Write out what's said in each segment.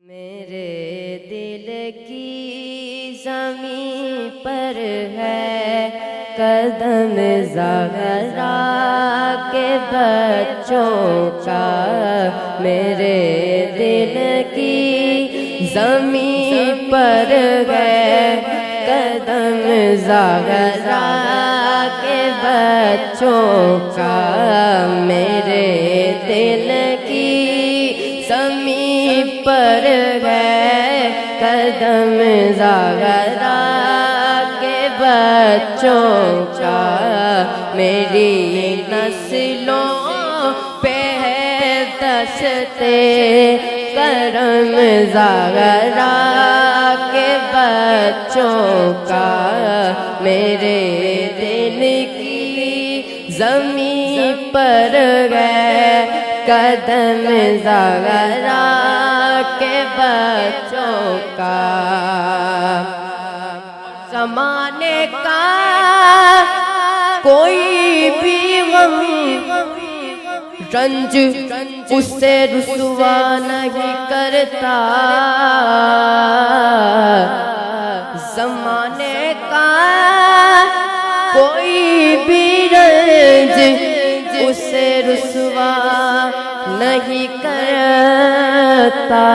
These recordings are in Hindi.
मेरे दिल की ज़मीं पर है कदम ज़हरा के बच्चों का। मेरे दिल की ज़मीं पर है कदम ज़हरा के बच्चों का। मेरे दिल की ज़मीं पर है कदम ज़हरा के बच्चों का। मेरी नस्लों पे है दस्ते करम ज़हरा के बच्चों का। मेरे दिल की ज़मीं पर है कदम ज़हरा के बच्चों का। ज़माने का कोई भी गम रंज उससे रुसवा नहीं करता। ज़माने का कोई भी रंज उससे रुसवा नहीं करता।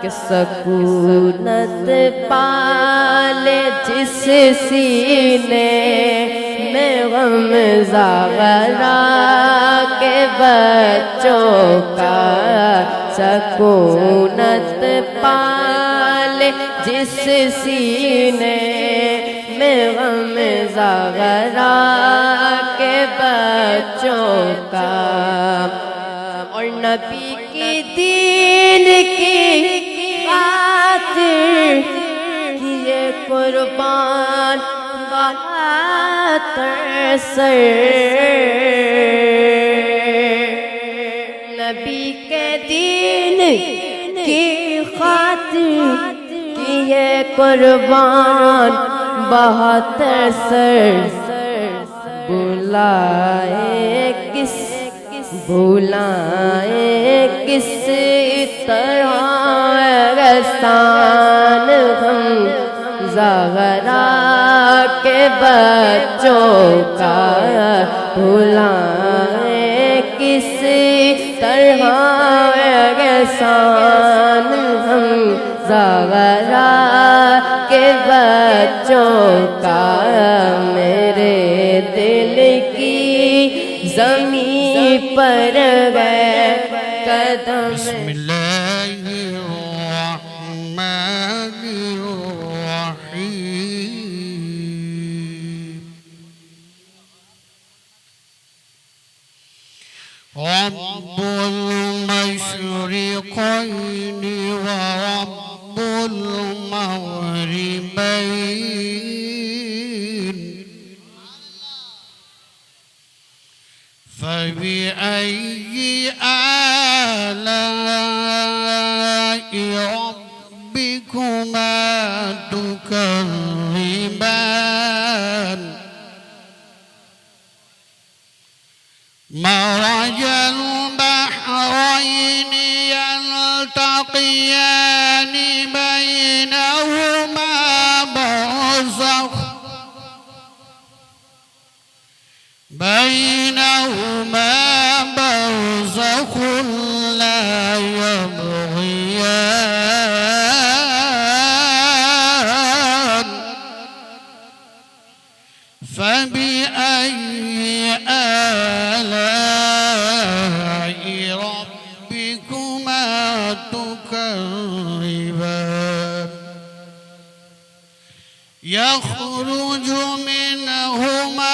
कि सकूनत पाले जिस सीने में गम ज़हरा के बच्चों का। सकूनत पाले जिस सीने में गम ज़हरा के बच्चों का। और नबी की दीन की खातिर किए कुर्बान बहातर सर। नबी के दीन की खातिर किए कुर्बान बहातर सर। बुलाए किस तरह रसान हम ज़हरा के बच्चों का। बुलाए किस तरह रसान हम ज़हरा के बच्चों का। मेरे दिल की ज़मीं पर है कदम। रब्बुल मशरिक़ैनि व रब्बुल मग़रिबैन फ़बिअय्यि आलाइ रब्बिकुमा तुकज़्ज़िबान। मरजल बहरैनि यल्तक़ियान बैनहुमा बरज़ख़ ला यबग़ियान। फ़बिअय्यि आलाइ रब्बिकुमा तुकज़्ज़िबान। यख़रुज मिनहुमा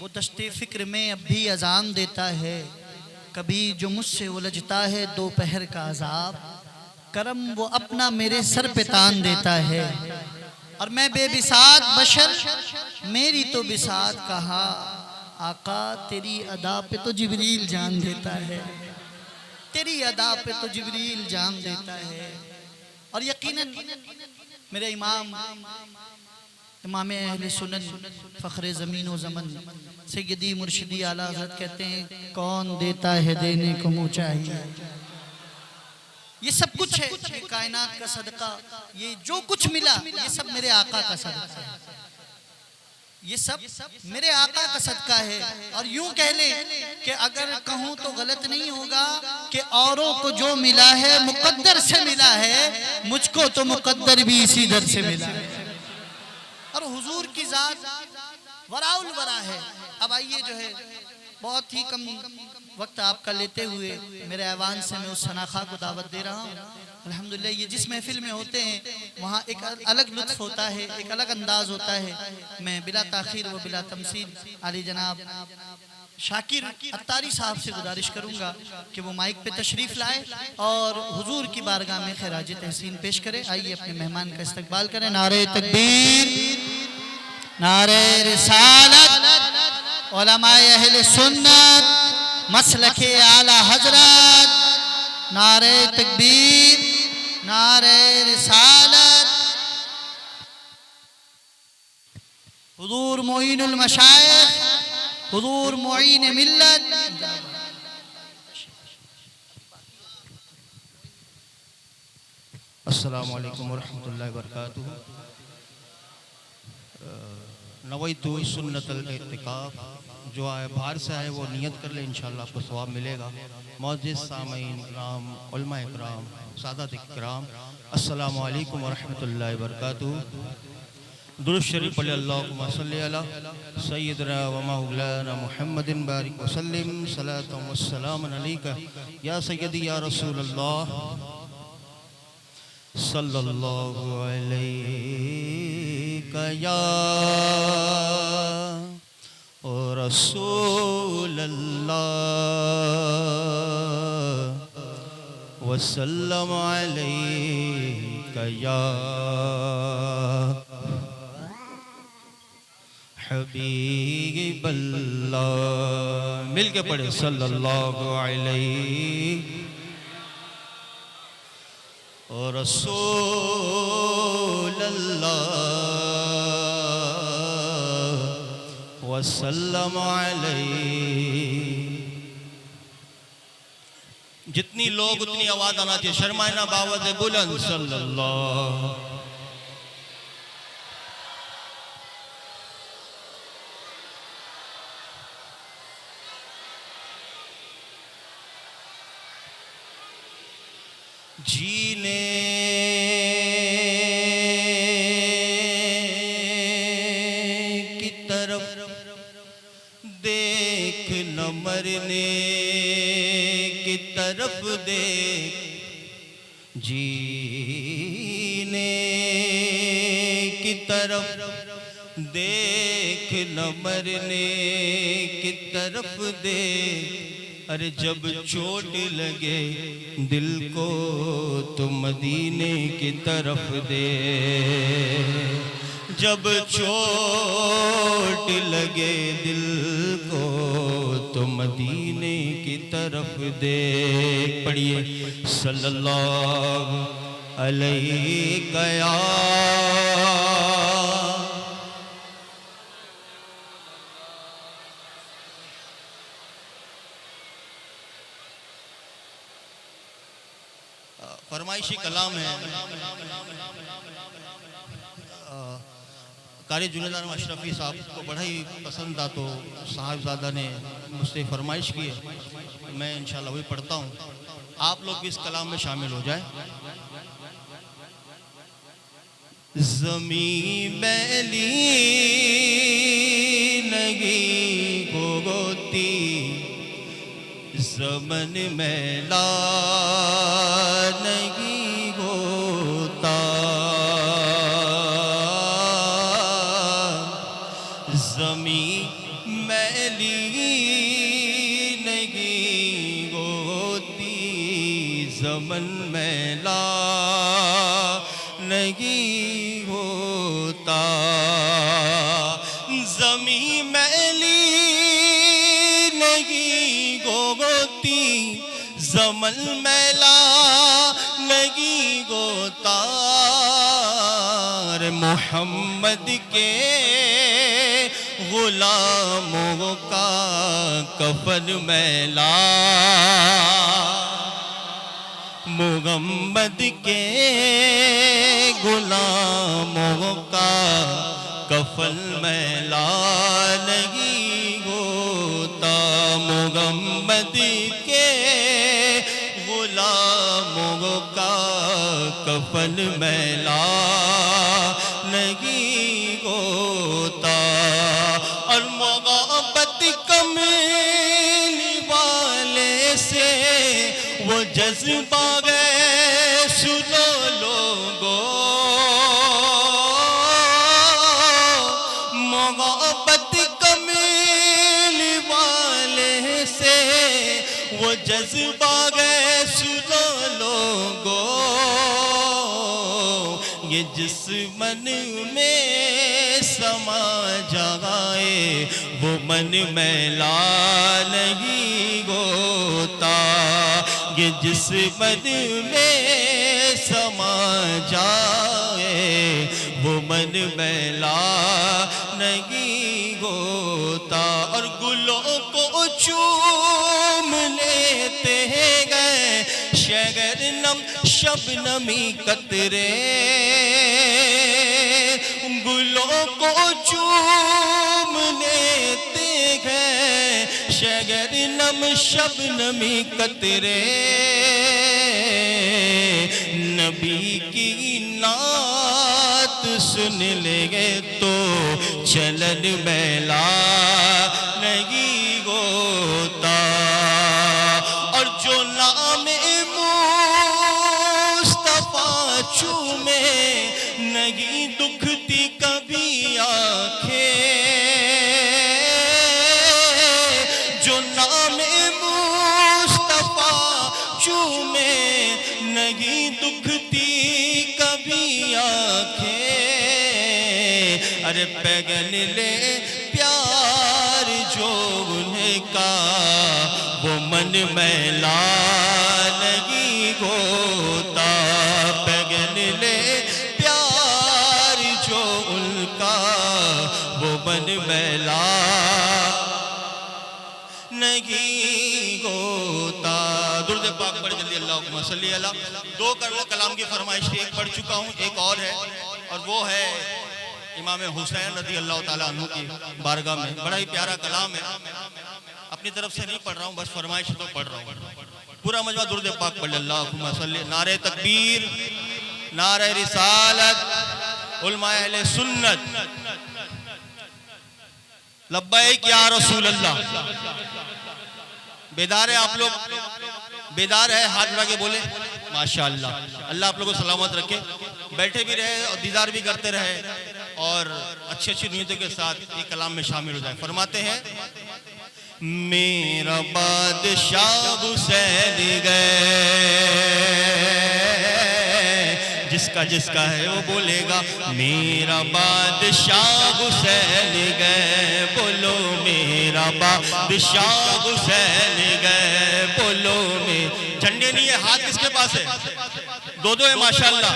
वो दश्ते फ़िक्र में अब भी अज़ान देता है। कभी जो मुझसे उलझता है दोपहर का अज़ाब। करम वो अपना मेरे सर पे तान देता है। और मैं बेबिसात बशर, मेरी तो बिसात कहा। आका तेरी अदा पे तो जिब्रील जान देता है, तेरी अदा पे तो जिब्रील जान देता है। और यकीनन मेरे इमाम अहले सुन्नत फ़ख्रे ज़मीन व ज़मन सैयदी मुर्शिदी आला हज़रत कहते हैं, कौन देता है देने को मुँह चाहिए। ये सब कुछ है, ये कायनात का सदका, ये जो कुछ मिला ये सब मेरे आका का सदका है, ये सब मेरे आका का सदका है। और यूं कह ले कि अगर कहूं तो गलत नहीं होगा कि औरों को जो मिला है मुकद्दर से मिला है, मुझको तो मुकद्दर भी इसी दर से मिला है। और हुजूर की जात वराउल वरा है। अब आइए जो है बहुत ही कम वक्त आपका लेते हुए मेरे ऐवान से मैं उस सनाखा को दावत दे रहा हूँ। अल्हम्दुलिल्लाह ये जिस महफिल में होते हैं वहाँ एक अलग लुत्फ होता है, एक अलग अंदाज होता है। मैं बिला ताखीर व बिला तमसील आली जनाब शाकिर अत्तारी साहब से गुजारिश करूँगा कि वो माइक पे तशरीफ़ लाए और हुजूर की बारगाह में खिराज तहसीन पेश करें। आइए अपने मेहमान का इस्तकबाल करें। नारे तकबीर, नारे रिसालत, उलमाए अहले सुन्नत, मसलके आला हजरत, नारे तकबीर, नारे रिसालत। हुजूर मोइनुल मशाइख, हुजूर मोइन मिल्लत। अस्सलामु अलैकुम वरहमतुल्लाहि वबरकातुहू। नवैतु सुन्नतल इत्तिकाफ, जो आए बाहर से आए वो नियत कर ले, इंशाअल्लाह आपको सवाब मिलेगा। मौजूद सामीन इकराम, उलमा इकराम, सादात इकराम, अस्सलामु अलैकुम वरहमतुल्लाहि वबरकातुहू। दुरूद शरीफ पढ़े, अल्लाहुम्मा सल्ली अला सय्यिदना व मौलाना मुहम्मदिन बारिक व सल्लिम सलातन व सलामन अलैका या सय्यदी या रसूलल्लाह सल्लल्लाहु अलैका या रसूलल्लाह व सल्लम अलैका या हबीबल्लाह। मिल के पढ़े सल्लल्लाहु अलैहि रसूलल्लाह व सल्लम अलैहि। जितनी लोग उतनी आवाज आना चाहिए, शर्माना बावज बुलंद सल्लल्लाहु। जीने की तरफ देख न मरने की तरफ देख, जीने की तरफ देख न मरने की तरफ देख। अरे जब चोट लगे दिल को तो मदीने की तरफ दे, जब चोट लगे दिल को तो मदीने की तरफ दे। पढ़िए सल्लल्लाहु अलैहि या फरमाइशी कलाम है। कारी जुनेद अशरफी साहब को बड़ा ही पसंद था, तो साहिबजादा ने मुझसे फरमाइश की है, मैं इंशाल्लाह वही पढ़ता हूँ। आप लोग भी इस कलाम में शामिल हो जाए। ज़मीं मैली नहीं होती, ज़मन मैला नहीं होता, ज़मीं मैली नहीं होती, ज़मन मैला नहीं होता। होता, जमी मैली नहीं होती, जमल मैला नहीं होता। मोहम्मद के गुलामों का कफन मैला, मोहम्मद के गुलामों का कफन मैला नहीं होता। मोहम्मद के गुलामों का कफन मैला नहीं होता। और मोहब्बत कमली वाले से वो जज्बा गए सुनो लोगों, मोहब्बत कमली वाले से वो जज्बा गए सुनो लोगों। ये जिस मन में समा जाए वो मन मैला नहीं होता। ये जिस मन में समा जाए वो मन मैला नहीं होता। और गुलों को चूम लेते गए शगरनम शबनमी कतरे, गुलों को चूम लेते गए शगरनम शबनमी कतरे। नबी की नात सुन लेंगे तो चलन मैला नहीं होता। और जो नाम मुस्तफा चूमे नहीं दुखती कभी आंखें, जो नाम मुस्तफा चूमे नहीं दुखती कभी आंखें। अरे पैगन ले प्यार जो उनका वो मन मैला नहीं होता। पैगन ले प्यार जो उनका वो मन मैला नहीं होता। दुरूद पाक पढ़ जल्दी अल्लाहुम्मा सल्ली अला। दो कलाम की फरमाइश थी, एक पढ़ चुका हूँ, एक और है, और वो है इमाम हुसैन रज़ी अल्लाह ताला अन्हु की बारगाह में। बड़ा ही प्यारा कलाम है, अपनी तरफ से नहीं पढ़ रहा हूँ, बस फरमाइश तो पढ़ रहा हूँ। पूरा मजमा दुरूद पाक पढ़ अल्लाहुम्मा सल्ली। नारे तकबीर, नारे रिसालत, उलमाए अहले सुन्नत, लब्बैक या रसूल अल्लाह। बेदार है आप लोग? बेदार है? हाथ उठा के बोले माशाअल्लाह। अल्लाह आप लोगों को सलामत रखे, बैठे भी रहे और दीदार भी करते रहे और अच्छी अच्छी नीयतों के साथ ये कलाम में शामिल हो जाए। फरमाते हैं मेरा बादशाह हुसैन गए, जिसका जिसका है वो बोलेगा मेरा बादशाह हुसैन गए, बोलो मेरा बादशाह हुसैन गए, बोलो में। झंडे नहीं है, हाथ किसके पास है? दो दो है माशाअल्लाह।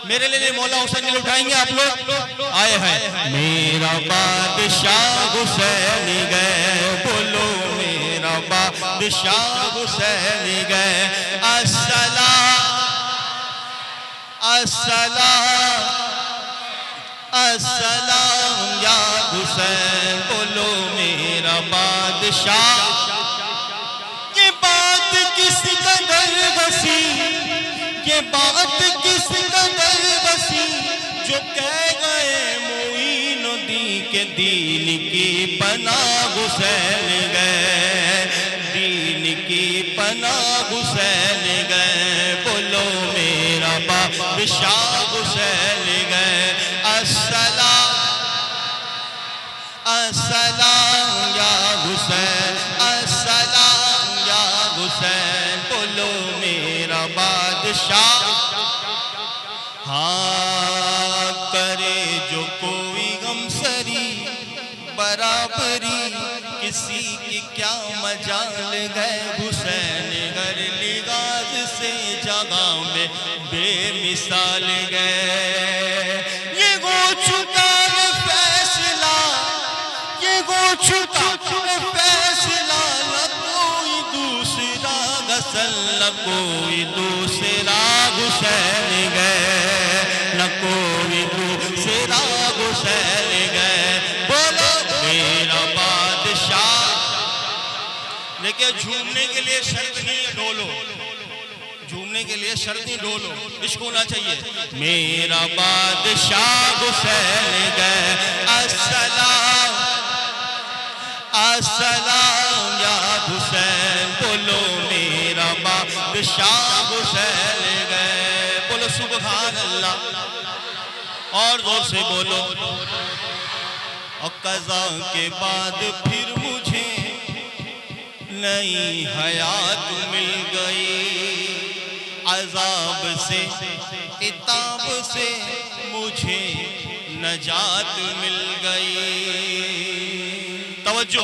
मेरे लिए मौला हुसैन ने उठाएंगे आप लोग? आए हैं। मेरा बादशाह हुसैन गए, बोलो मेरा बादशाह हुसैन गए। अस्सलाम अस्सलाम अस्सलाम या हुसैन, बोलो मेरा बादशाह। ये बात किस कदर वसी, ये बात किस कदर वसी, जो कह गए मोइनुद्दीन के दीन की पनाह हुसैन गए, दीन की पनाह हुसैन गए, बोलो मेरा बादशाह हुसैन गए। अस्सलाम अस्सलाम या हुसैन, अस्सलाम या हुसैन, बोलो मेरा बादशाह। हाँ करे जो परी किसी की क्या मजाल गए हुसैन गर लिगाज से जगह में बेमिसाल गए। ये हो चुका है फैसला, ये हो चुका है फैसला, न कोई दूसरा गसल न कोई दूसरा हुसैन गए, न कोई दूसरा हुसैन गए। बोलो मेरा बादशाह। लेकिन झूमने के लिए शर्त नहीं है ढोलो, झूमने के लिए शर्त नहीं ढोलो, इश्क होना चाहिए। मेरा बादशाह हुसैन गए, अस्सलाम अस्सलाम या हुसैन। बोलो मेरा बादशाह हुसैन गए। बोलो सुभान अल्लाह और जोर से बोलो। और कज़ा के बाद फिर मुझे नई हयात मिल गई, अज़ाब से इताब से मुझे नजात मिल गई। तवज्जो।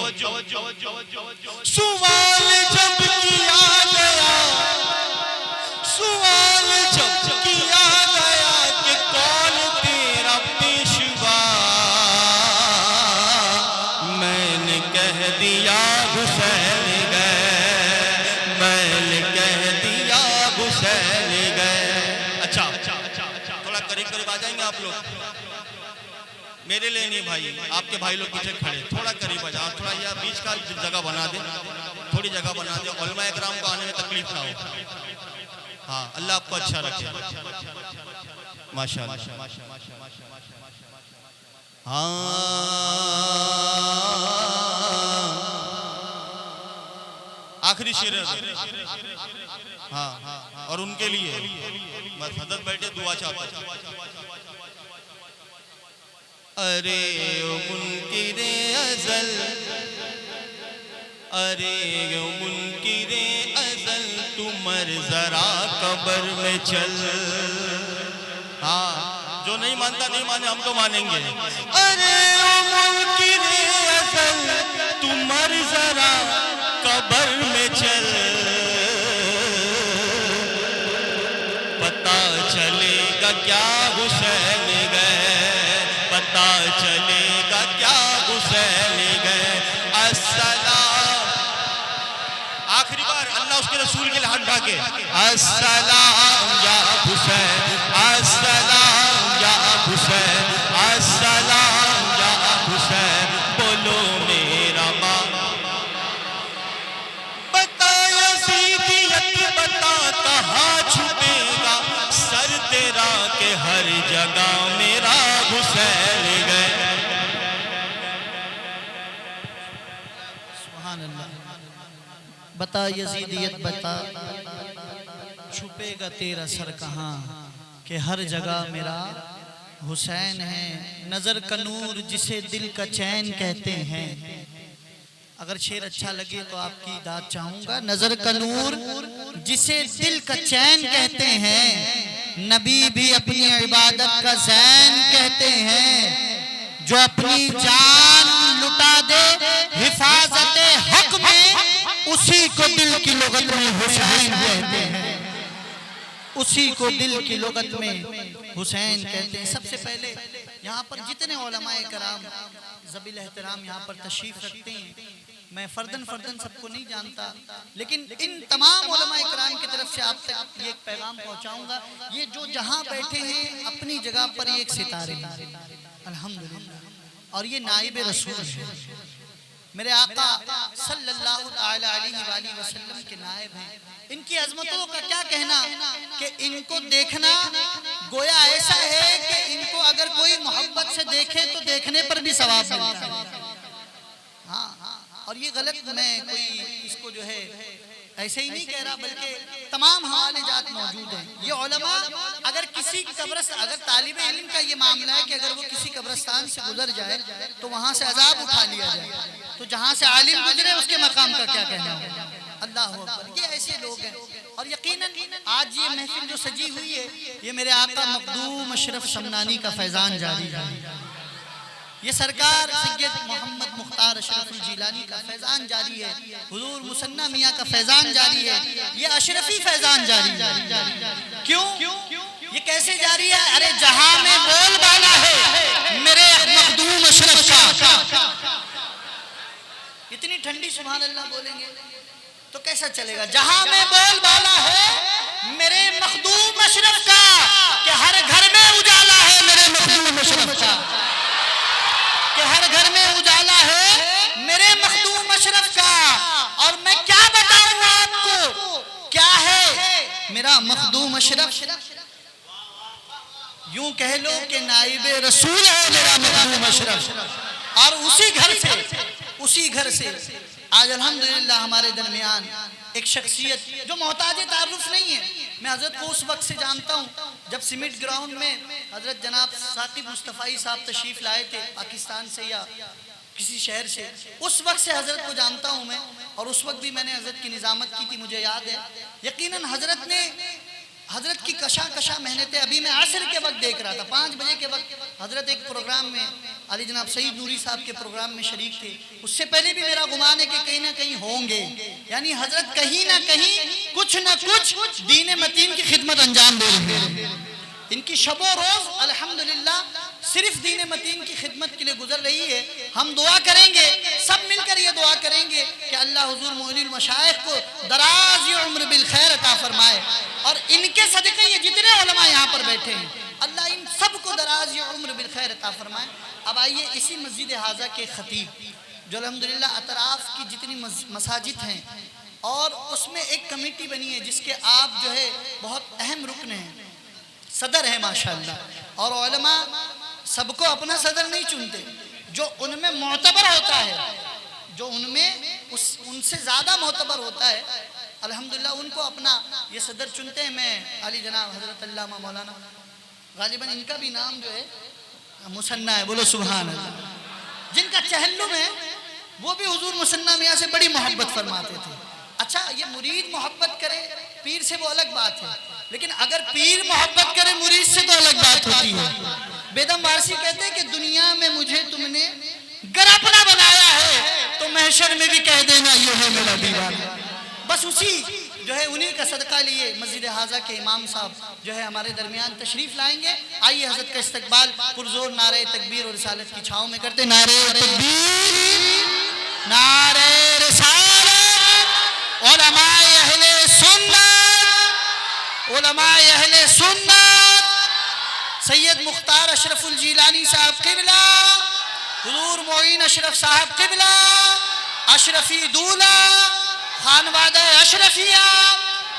सवाल जब किया गया, सवाल जब किया गया कि कौन तेरा पेशवा, मैंने कह दिया हुसैन गए, मैंने कह दिया हुसैन गए। अच्छा थोड़ा करीब करीब आ जाएंगे आप लोग, मेरे लिए नहीं भाई, आपके भाई लोग पीछे खड़े, थोड़ा करीब आ जाओ, थोड़ा यार बीच का जगह बना दे, थोड़ी जगह बना दे, उलमाए किराम को आने में तकलीफ ना हो। हाँ अल्लाह आपको अच्छा रखे माशाअल्लाह। हाँ आखिरी शेर है। हाँ और उनके लिए बस हजरत बैठे दुआ चाहता। अरे ओ मुनकिरे अज़ल, अरे ओ मुनकिरे अज़ल, तू मर जरा कब्र में चल। हाँ जो नहीं मानता नहीं माने, हम तो मानेंगे। अरे ओ मुनकिरे अज़ल, तू मर जरा कब्र में चल, पता चलेगा क्या हुसैन गए, पता चलेगा क्या हुसैन गए। अस्सलाम आखिरी बार अल्लाह उसके रसूल के लिए हाथ उठा के, अस्सलाम या हुसैन, अस्सलाम या हुसैन, अस्सलाम या हुसैन। बोलो मेरा माँ बता यज़ीदियत बता कहाँ छुपेगा सर तेरा के हर जगह मेरा हुसैन गए। सुभान अल्लाह। बता यज़ीदियत बता छुपेगा तेरा सर कहाँ, कि हर जगह मेरा हुसैन है। नजर का नूर जिसे दिल का चैन कहते हैं। अगर शेर अच्छा लगे तो आपकी दाद चाहूंगा। नजर का नूर जिसे दिल का चैन कहते हैं, नबी भी अपनी इबादत का ज़ैन कहते हैं। जो अपनी जान लुटा दे हिफाजत हक में, उसी को दिल की लुगत में हुसैन कहते हैं, उसी को दिल की लुगत में हुसैन कहते हैं। सबसे पहले यहाँ पर जितने उलमाए कराम ज़बील एहतराम यहाँ पर तशरीफ रखते हैं, मैं फर्दन फर्दन सबको नहीं जानता, लेकिन इन तमाम उलमाए कराम की तरफ से आप तक ये एक पैगाम पहुँचाऊँगा। ये जो जहाँ बैठे हैं अपनी जगह पर ये एक सितारे हैं अल्हम्दुलिल्लाह, और ये नाइब रसूल है, मेरे आका सल्लल्लाहु अलैहि वसल्लम के नायब हैं। इनकी अजमतों का क्या कहना कि इनको देखना गोया ऐसा है कि इनको अगर कोई मोहब्बत से देखे तो देखने पर भी सवाब मिलता है। हाँ, और ये गलत, मैं कोई इसको जो है ऐसे ही नहीं कह रहा, बल्कि तमाम हवाले जात मौजूद हैं। ये उलमा अगर किसी कब्रस्तान, अगर तालिब इल्म का ये मामला है कि अगर वो किसी कब्रस्तान से गुजर जाए तो वहाँ से अजाब उठा लिया जाए, तो जहाँ से आलिम गुजरे उसके मकाम का क्या कहना है। अल्लाह अकबर। ये ऐसे लोग हैं, और यकीनन आज ये महफिल जो सजी हुई है, ये मेरे आका मखदूम अशरफ समनानी का फैजान जारी है। ये सरकार सैयद मोहम्मद मुख्तार अशरफुल जिलानी का फैजान जारी है, हुजूर मुसन्ना मियाँ का फैजान जारी है, ये अशरफी फैजान जारी है। क्यों? ये कैसे जारी है? अरे जहां में बोलबाला है मेरे मखदूम अशरफ का, इतनी ठंडी सुभान अल्लाह बोलेंगे तो कैसा चलेगा? जहां में बोलबाला है मेरे मखदूम अशरफ का, कि हर घर में उजाला है मेरे मखदूम अशरफ का, कि हर घर में उजाला है मेरे मखदूम अशरफ का। और मैं क्या बताऊं आपको क्या है मेरा मखदूम अशरफ? यूं कह लो कि नाइबे रसूल है मेरा मखदूम अशरफ। और उसी घर से आज अल्हम्दुलिल्लाह हमारे दरमियान एक शख्सियत जो मोहताज तारुफ नहीं है। मैं हजरत को उस वक्त से जानता हूँ जब सिमिट ग्राउंड में हजरत जनाब साकिब मुस्तफ़ाई साहब तशरीफ लाए थे पाकिस्तान से या किसी शहर से, उस वक्त से हजरत को जानता हूँ मैं। और उस वक्त भी मैंने हजरत की निज़ामत की थी, मुझे याद है। यकीनन हजरत की कशा मेहनतें अभी मैं असर के वक्त देख रहा था, 5 बजे के वक्त हजरत एक प्रोग्राम में अली जनाब सईद नूरी साहब के प्रोग्राम में शरीक थे। उससे पहले भी मेरा गुमान है कि कहीं ना कहीं होंगे, यानी हजरत कहीं ना कहीं कुछ ना कुछ दीन मतीन की खिदमत अंजाम दे रहे हैं। इनकी शबो रोज अल्हम्दुलिल्लाह सिर्फ दीन मतीन की खिदमत के लिए गुजर रही है। हम दुआ करेंगे, सब मिलकर ये दुआ करेंगे कि अल्लाह हुजूर मोइनुल मशाइख को दराज उम्र बिल खैर अता फरमाए। और इनके सदक़े ये जितने उलमा यहाँ पर बैठे हैं, अल्लाह इन सबको दराज उम्र बिल खैर अता फरमाए। अब आइए इसी मस्जिद हाजा के खतीब जो अल्हम्दुलिल्लाह अतराफ की जितनी मसाजिद हैं और उसमें एक कमेटी बनी है जिसके आप जो है बहुत अहम रुकन हैं, सदर है माशाअल्लाह। और उलमा सबको अपना सदर नहीं चुनते, जो उनमें मोतबर होता है, जो उनमें उनसे ज़्यादा मोतबर होता है, अल्हम्दुलिल्लाह उनको अपना ये सदर चुनते हैं। मैं अली जनाब हज़रत अल्लामा मौलाना गालिबन इनका भी नाम जो है मुसन्ना है, बोलो सुभान अल्लाह। जिनका चहल्लुम है वो भी हुजूर मुसन्ना मियाँ से बड़ी मोहब्बत फरमाते थे। अच्छा, ये मुरीद मोहब्बत करे पीर से वो अलग बात है, लेकिन अगर पीर मोहब्बत करे मुरीद से तो अलग बात होती है। बेदम वारसी कहते हैं कि दुनिया में मुझे तुमने गर अपना बनाया है तो महशर में भी कह देना ये है मेरा दीवाना। बस उसी जो है उन्हीं का सदका लिए मस्जिद हाजा के इमाम साहब जो है हमारे दरमियान तशरीफ लाएंगे। आइए हजरत का इस्तकबाल पुरजोर नारे तकबीर और रिसालत की छाँव में करते। नारे तकबीर, नारे रिसालत, उलमाए अहले सुन्नत, उलमाए अहले सुन्नत, सैयद मुख्तार अशरफुल जिलानी साहब क़िबला, हुजूर मोइन अशरफ साहब क़िबला, अशरफी दूल्हा, खानवादा अशरफिया,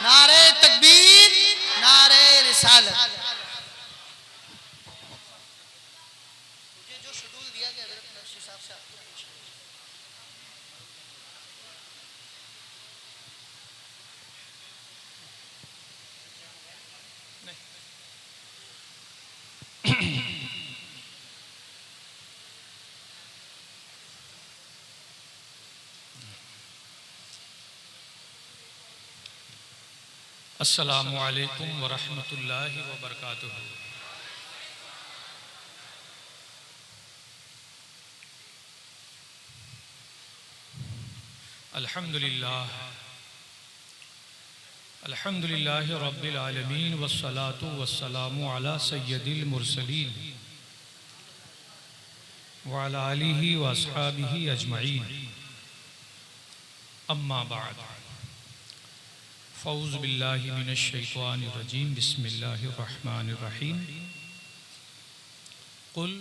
नारे तकबीर, नारे रिसालत। जो शेड्यूल दिया गया साहब से अस्सलामु अलैकुम वरहमतुल्लाहि वबरकातुहू। अल्हम्दुलिल्लाह रब्बिल आलमीन वस्सलातु वस्सलामु अला सय्यदिल मुरसलीन व अला आलिहि व अस्हाबिहि अजमईन, अम्मा बाद। फ़ौज़ बिल्लाहि मिनश शैतानिर रजीम, बिस्मिल्लाहिर रहमानिर रहीम। कुल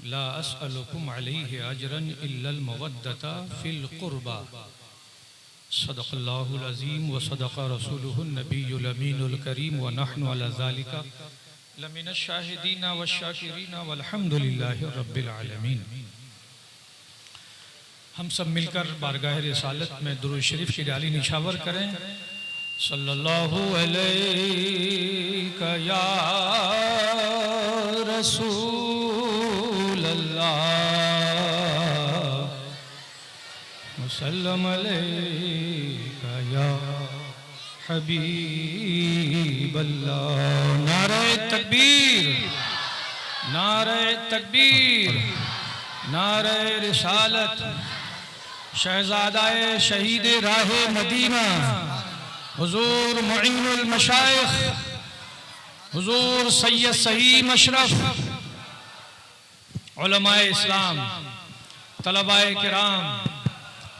ला अस्अलुकुम अलैहि अजरन इल्लल मवद्दता फिल क़ुरबा, सदक़ल्लाहुल अज़ीम व सदक़ रसूलुहुन नबियुल अमीनुल करीम व नहनु अला ज़ालिका लमिनश शाहिदीना व शाकिरीना वल्हम्दुलिल्लाहि रब्बिल आलमीन। हम सब मिलकर बारगाह रिसालत में दुरूद शरीफ की डाली निछावर करें। सल्लल्लाहु अलैका या रसूल अल्लाह, वसल्लम अलैका या हबीब अल्लाह। नारे तकबीर, नारे तकबीर। नारे रिसालत शहजादाए शहीद राह मदीना हुजूर मुईनुल मशाइख हुजूर सैयद सहीम अशरफ उलमाए इस्लाम तलबाए किराम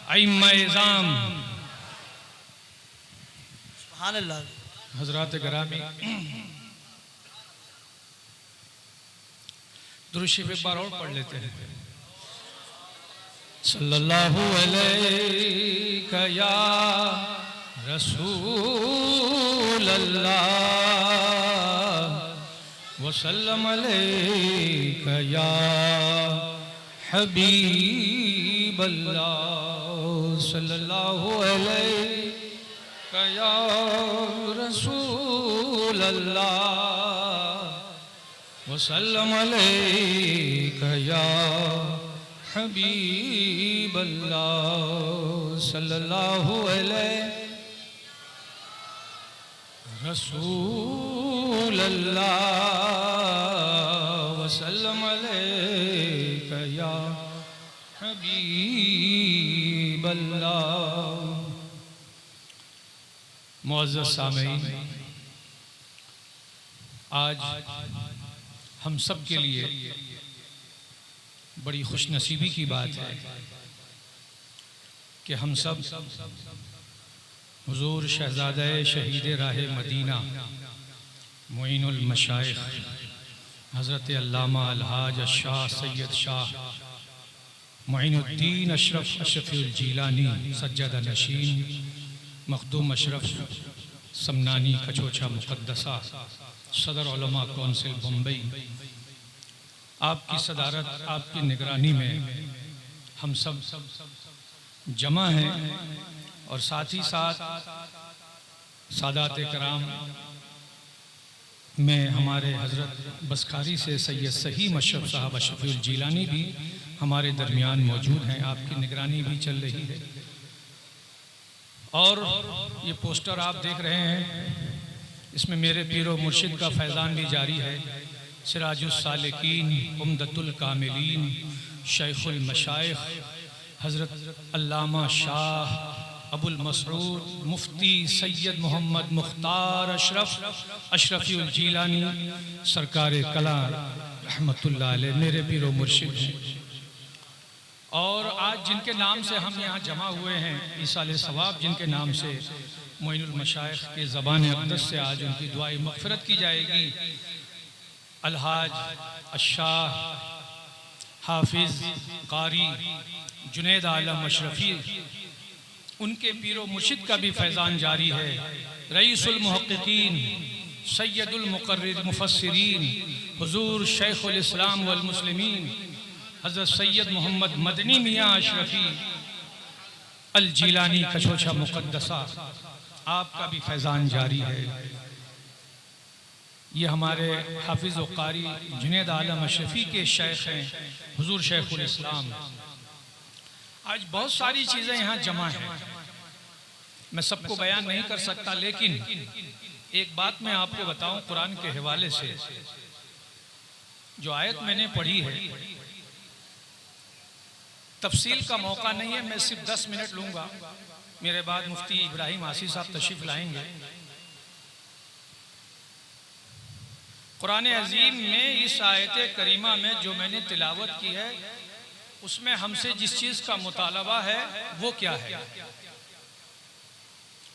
अइम्मा इज़ाम सुभान अल्लाह। हजरात गिरामी दुरूद शरीफ एक बार और पढ़ लेते हैं। सल्लल्लाहु अलैका या रसूल अल्लाह वसल्लम अलैका या हबीब अल्लाह सल्लल्लाहु अलैका या रसूल अल्लाह वसल्लम अलैका या हबीब अल्लाह सल्लल्लाहु अलैहि रसूल अल्लाह वसल्लम अलैका या हबीब अल्लाह। मुअज़्ज़ज़ सामीईन, आज हम सब के लिए बड़ी खुशनसीबी की बात है कि हम सब हुजूर शहज़ादा शहीद राह मदीना मुईनुल मशाइख हज़रत अल्लामा अलहाज शाह सैयद शाह मुईनुद्दीन अशरफ अशरफुल जीलानी सज्जादा नशीन मखदूम अशरफ समनानी कचोचा मुक़द्दसा सदर उलमा कौंसिल बम्बई, आपकी सदारत आपकी निगरानी में हम सब जमा हैं और साथ ही साथ सादात कराम में हमारे हज़रत बसखारी से सैयद सहीम अशरफ साहब अशरफुल जीलानी भी हमारे दरमियान मौजूद हैं। आपकी निगरानी भी चल रही है और ये पोस्टर आप देख रहे हैं, इसमें मेरे पीरो मुर्शिद का फैज़ान भी जारी है। सिराजुस सालिकीन उम्दतुल कामिलीन शेखुल मशाइख हज़रत अल्लामा शाह अबुल मसऊद मुफ्ती सैयद मोहम्मद मुख्तार अशरफ अशरफुल जीलानी सरकार कला रहमतुल्लाह अलैह मेरे पीरो मुर्शिद हैं। और आज जिनके नाम से हम यहाँ जमा हुए हैं, ईसाल सवाब जिनके नाम से मोइनुल मशाइख के ज़बान अक़दस से आज उनकी दुआई मग़फ़िरत की जाएगी। अलहाज अशाह हाफिज़ कारी जुनैद आलम अशरफी, उनके पीरो मुर्शिद का भी फैज़ान जारी है। रईसुल मुहक्किकीन सैयदुल मुक़र्रिर मुफस्सिरीन हुज़ूर शेखुल इस्लाम वल मुस्लिमीन हज़रत सैयद मोहम्मद मदनी मियाँ अशरफी अल जीलानी कचोचा मुक़द्दसा, आपका भी फैज़ान जारी है। ये हमारे हाफिज़ व कारी जुनैद आलम अशरफी के शेख हैं हुज़ूर शेखुल इस्लाम। आज बहुत सारी चीज़ें यहाँ जमा हैं, मैं सबको बयान नहीं कर सकता, लेकिन एक बात मैं आपको बताऊं कुरान के हवाले से। जो आयत मैंने पढ़ी है, तफसील का मौका नहीं है, मैं सिर्फ 10 मिनट लूँगा। मेरे बाद मुफ्ती इब्राहिम आसी साहब तशरीफ़ लाएंगे। कुरान अजीम में इस आयत करीमा में जो मैंने तिलावत की है, उसमें हमसे जिस चीज़ का मुतालबा है वो क्या है?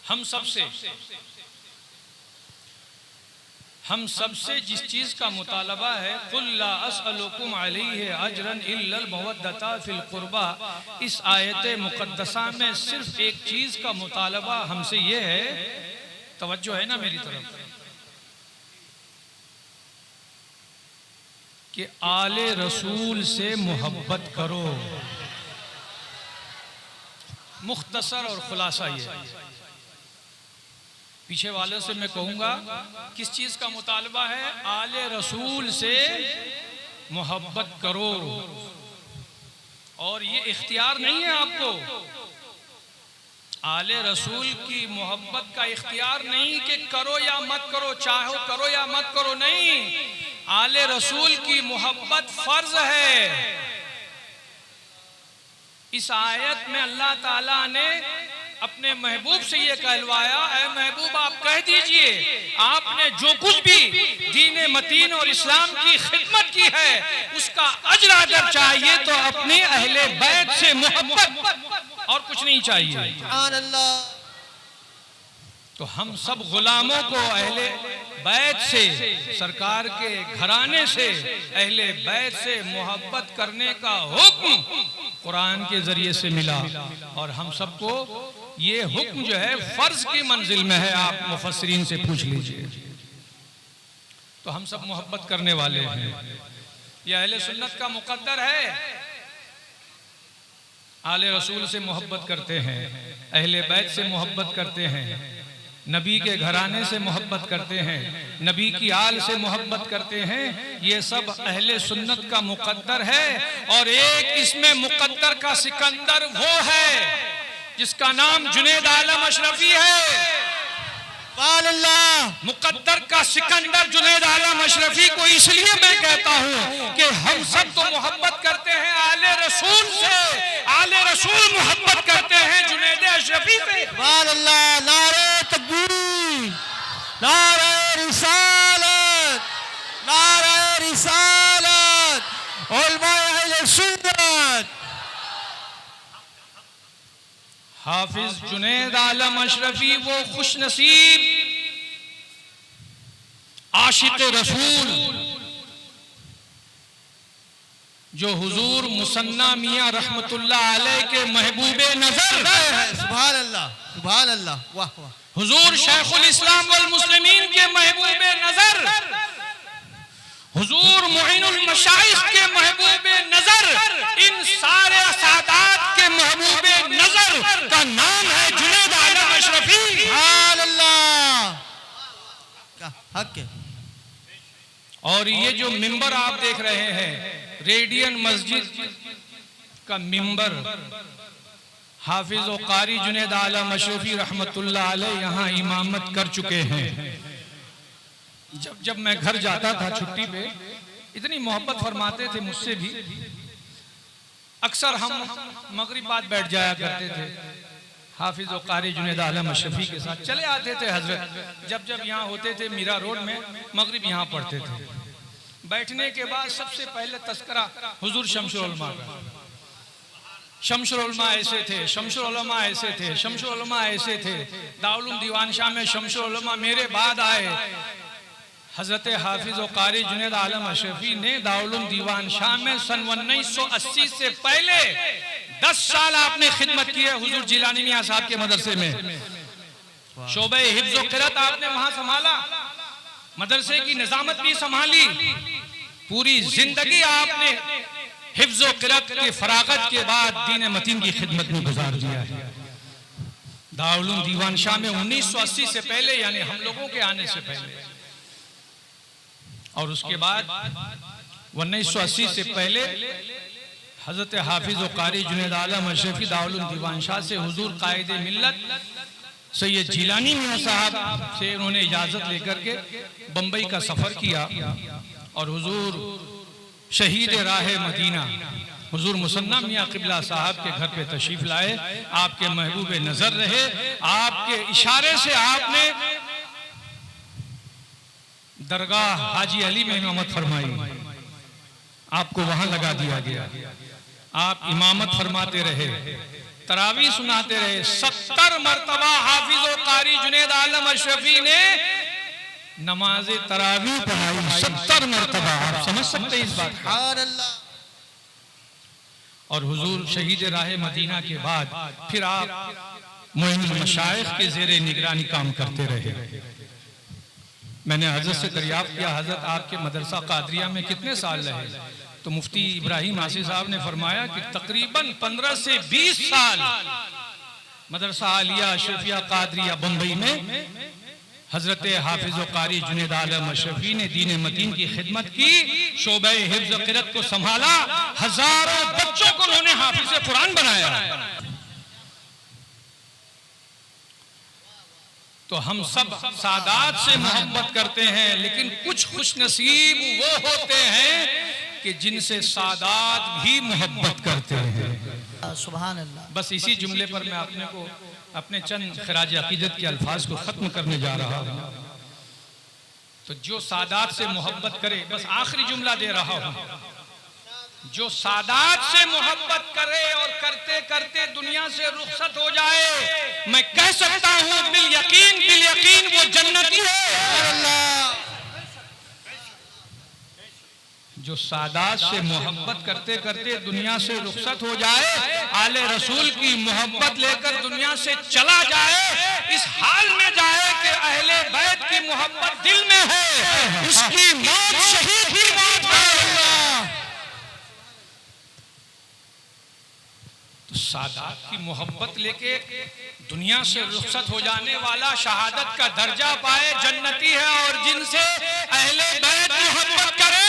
हम सबसे जिस चीज़ का मुतालबा है, कुल ला अस्अलुकुम अलैहि अजरन इल्लल मवद्दता फिल कुर्बा, इस आयत मुक़द्दसा में सिर्फ एक चीज़ का मुतालबा हमसे ये है, तवज्जो है ना मेरी तरफ, कि आले रसूल से मोहब्बत करो। मुख्तसर और खुलासा ये, पीछे वालों से मैं कहूँगा किस चीज़ का मुतालबा है? आले रसूल से मोहब्बत करो। और ये इख्तियार नहीं है आपको, आले रसूल की मोहब्बत का इख्तियार नहीं कि करो या मत करो, चाहो करो या मत करो, नहीं। आले रसूल की मोहब्बत फर्ज है। इस आयत में अल्लाह ताला ने अपने महबूब से ये कहलवाया, ऐ महबूब आप कह दीजिए आपने जो कुछ भी दीन मतीन और इस्लाम की खिदमत की है उसका अजर अगर चाहिए तो अपने अहले बैत से मोहब्बत और कुछ नहीं चाहिए। सुभान अल्लाह। तो हम सब गुलामों को अहले बैत से, सरकार के घराने से, अहले बैत से मोहब्बत करने का हुक्म कुरान के जरिए से मिला और हम सबको ये हुक्म जो है फर्ज की मंजिल में है। आप मुफस्सिरीन से पूछ लीजिए। तो हम सब मोहब्बत करने वाले हैं। यह अहले सुन्नत का मुकद्दर है। आले रसूल से मोहब्बत करते हैं, अहले बैत से मोहब्बत करते हैं, नबी के घराने से मोहब्बत करते हैं, नबी की आल से मोहब्बत करते हैं। ये सब अहले सुन्नत का मुकद्दर है। और एक इसमें मुकद्दर का सिकंदर वो है जिसका नाम जुनैद आलम अशरफी है। मुकद्दर का सिकंदर जुनैद आलम अशरफी को इसलिए मैं कहता हूँ कि हम सब तो मोहब्बत करते हैं आले रसूल से, आले रसूल मोहब्बत करते हैं जुनैद अशरफी से। नारे तकबीर, नारे रिसालत, नारे रिसालत, उलमाए अहले सुन्नत। हाफिज जुनैद आलम अशरफी वो खुश नसीब आशिक रसूल जो हुजूर मुसन्ना मियां रहमतुल्लाह अलैह के महबूबे नजर, सुभान अल्लाह, सुभान अल्लाह, वाह वाह, हुजूर शेखुल इस्लाम वल मुस्लिमीन के महबूबे नजर, हुजूर मुइनुल मशाइख के महबूबे नजर, इन सारे सादात के महबूबे नजर का नाम है जुनैद आलम अशरफी। सुभान अल्लाह का हक है। और ये जो मिंबर आप देख रहे हैं रेडियन मस्जिद का मिंबर, हाफिज व कारी जुनैद आलम अशरफी रहमतुल्लाह अलैह यहाँ इमामत कर चुके हैं। जब मैं घर जाता था छुट्टी पे, इतनी मोहब्बत फरमाते थे मुझसे भी। अक्सर हम मगरिब बाद बैठ जाया करते थे हाफिज व कारी जुनैद आलम अशरफी के साथ। चले आते थे हजरत, जब यहाँ होते थे मीरा रोड में, मगरिब यहाँ पढ़ते थे। बैठने के बाद सबसे पहले तस्करा हुजूर शमशुल उलमा का। शमशुल उलमा ऐसे थे, शमशुल उलमा ऐसे थे, शमशुल उलमा ऐसे थे। दारुल उलूम दीवान शाह में शमशुल उलमा मेरे बाद आए। हजरत हाफिज व कारी जुनैद आलम अशरफी ने दारुल उलूम दीवान शाह में सन 1980 से पहले 10 साल आपने खिदमत की है हुजूर जिलानी मियां साहब के मदरसे में। शोबे हिफ्ज़ व क़िरात आपने वहां संभाला, मदरसे की निजामत भी संभाली। पूरी जिंदगी आपने हिफ्ज़ व क़िरात की फरागत के बाद दीन मतीन की खिदमत में गुजार दिया है। दारुल उलूम दीवान शाह में 1980 से पहले, यानी हम लोगों के आने से पहले। और उसके बाद 1980 से पहले हजरत हाफिज व कारी जुनैद आलम अशरफी दारुल उलूम दीवान शाह से हुजूर कायदे मिल्लत सैयद जिलानी मियां साहब से उन्होंने इजाजत लेकर के बंबई का सफर किया और हुजूर शहीद राह मदीना हुजूर मुसन्ना मियां क़िबला साहब के घर पे तशरीफ लाए। आपके महबूबे नजर रहे, आपके इशारे से आपने दरगाह हाजी अली में इमामत फरमाई, आपको वहां लगा दिया गया। आप इमामत फरमाते रहे, तरावी सुनाते रहे। 70 मरतबा हाफिज व कारी जुनैद आलम अशरफी ने नमाज तरावी पढ़ाई 70 मरतबा। आप समझ सकते हैं इस बात को। और हुजूर शहीद राह मदीना के बाद फिर आप मुइनुल मशाइख के ज़ेरे निगरानी काम करते रहे। मैंने हजरत से दरियाफ्त किया, हजरत आपके मदरसा कादरिया में कितने साल रहे? तो मुफ्ती इब्राहिम आसिफ साहब ने फरमाया कि तकरीबन 15 से 20 साल मदरसा आलिया अशरफिया कादरिया बंबई में हजरत हाफिज व कारी जुनैद आलम अशरफी ने दीन मतीन की खिदमत की, शोबे हिफ्ज़ व क़िरात को संभाला, हजारों बच्चों को उन्होंने हाफिज कुरान बनाया। तो हम सब सादात से मोहब्बत करते हैं, लेकिन कुछ खुश नसीब वो होते हैं कि जिनसे सादात भी मोहब्बत करते हैं। सुभान अल्लाह। बस इसी जुमले पर मैं अपने चंद खराज अकीदत के अल्फाज को ख़त्म करने जा रहा हूँ। तो जो सादात से मोहब्बत करे, बस आखिरी जुमला दे रहा हूँ, जो सादात से मोहब्बत करे और करते करते दुनिया से रुखसत हो जाए, मैं कह सकता हूँ बिल यकीन वो जन्नती है। जो सादात से मोहब्बत करते करते दुनिया से रुखसत हो जाए, आले रसूल की मोहब्बत लेकर दुनिया से चला जाए, इस हाल में जाए कि अहले बैत की मोहब्बत दिल में है, उसकी मौत शहीद की मौत है। तो सादात की मोहब्बत लेके दुनिया से रुखसत हो जाने वाला शहादत का दर्जा पाए, जन्नती है। और जिनसे अहले बैत मोहब्बत करे,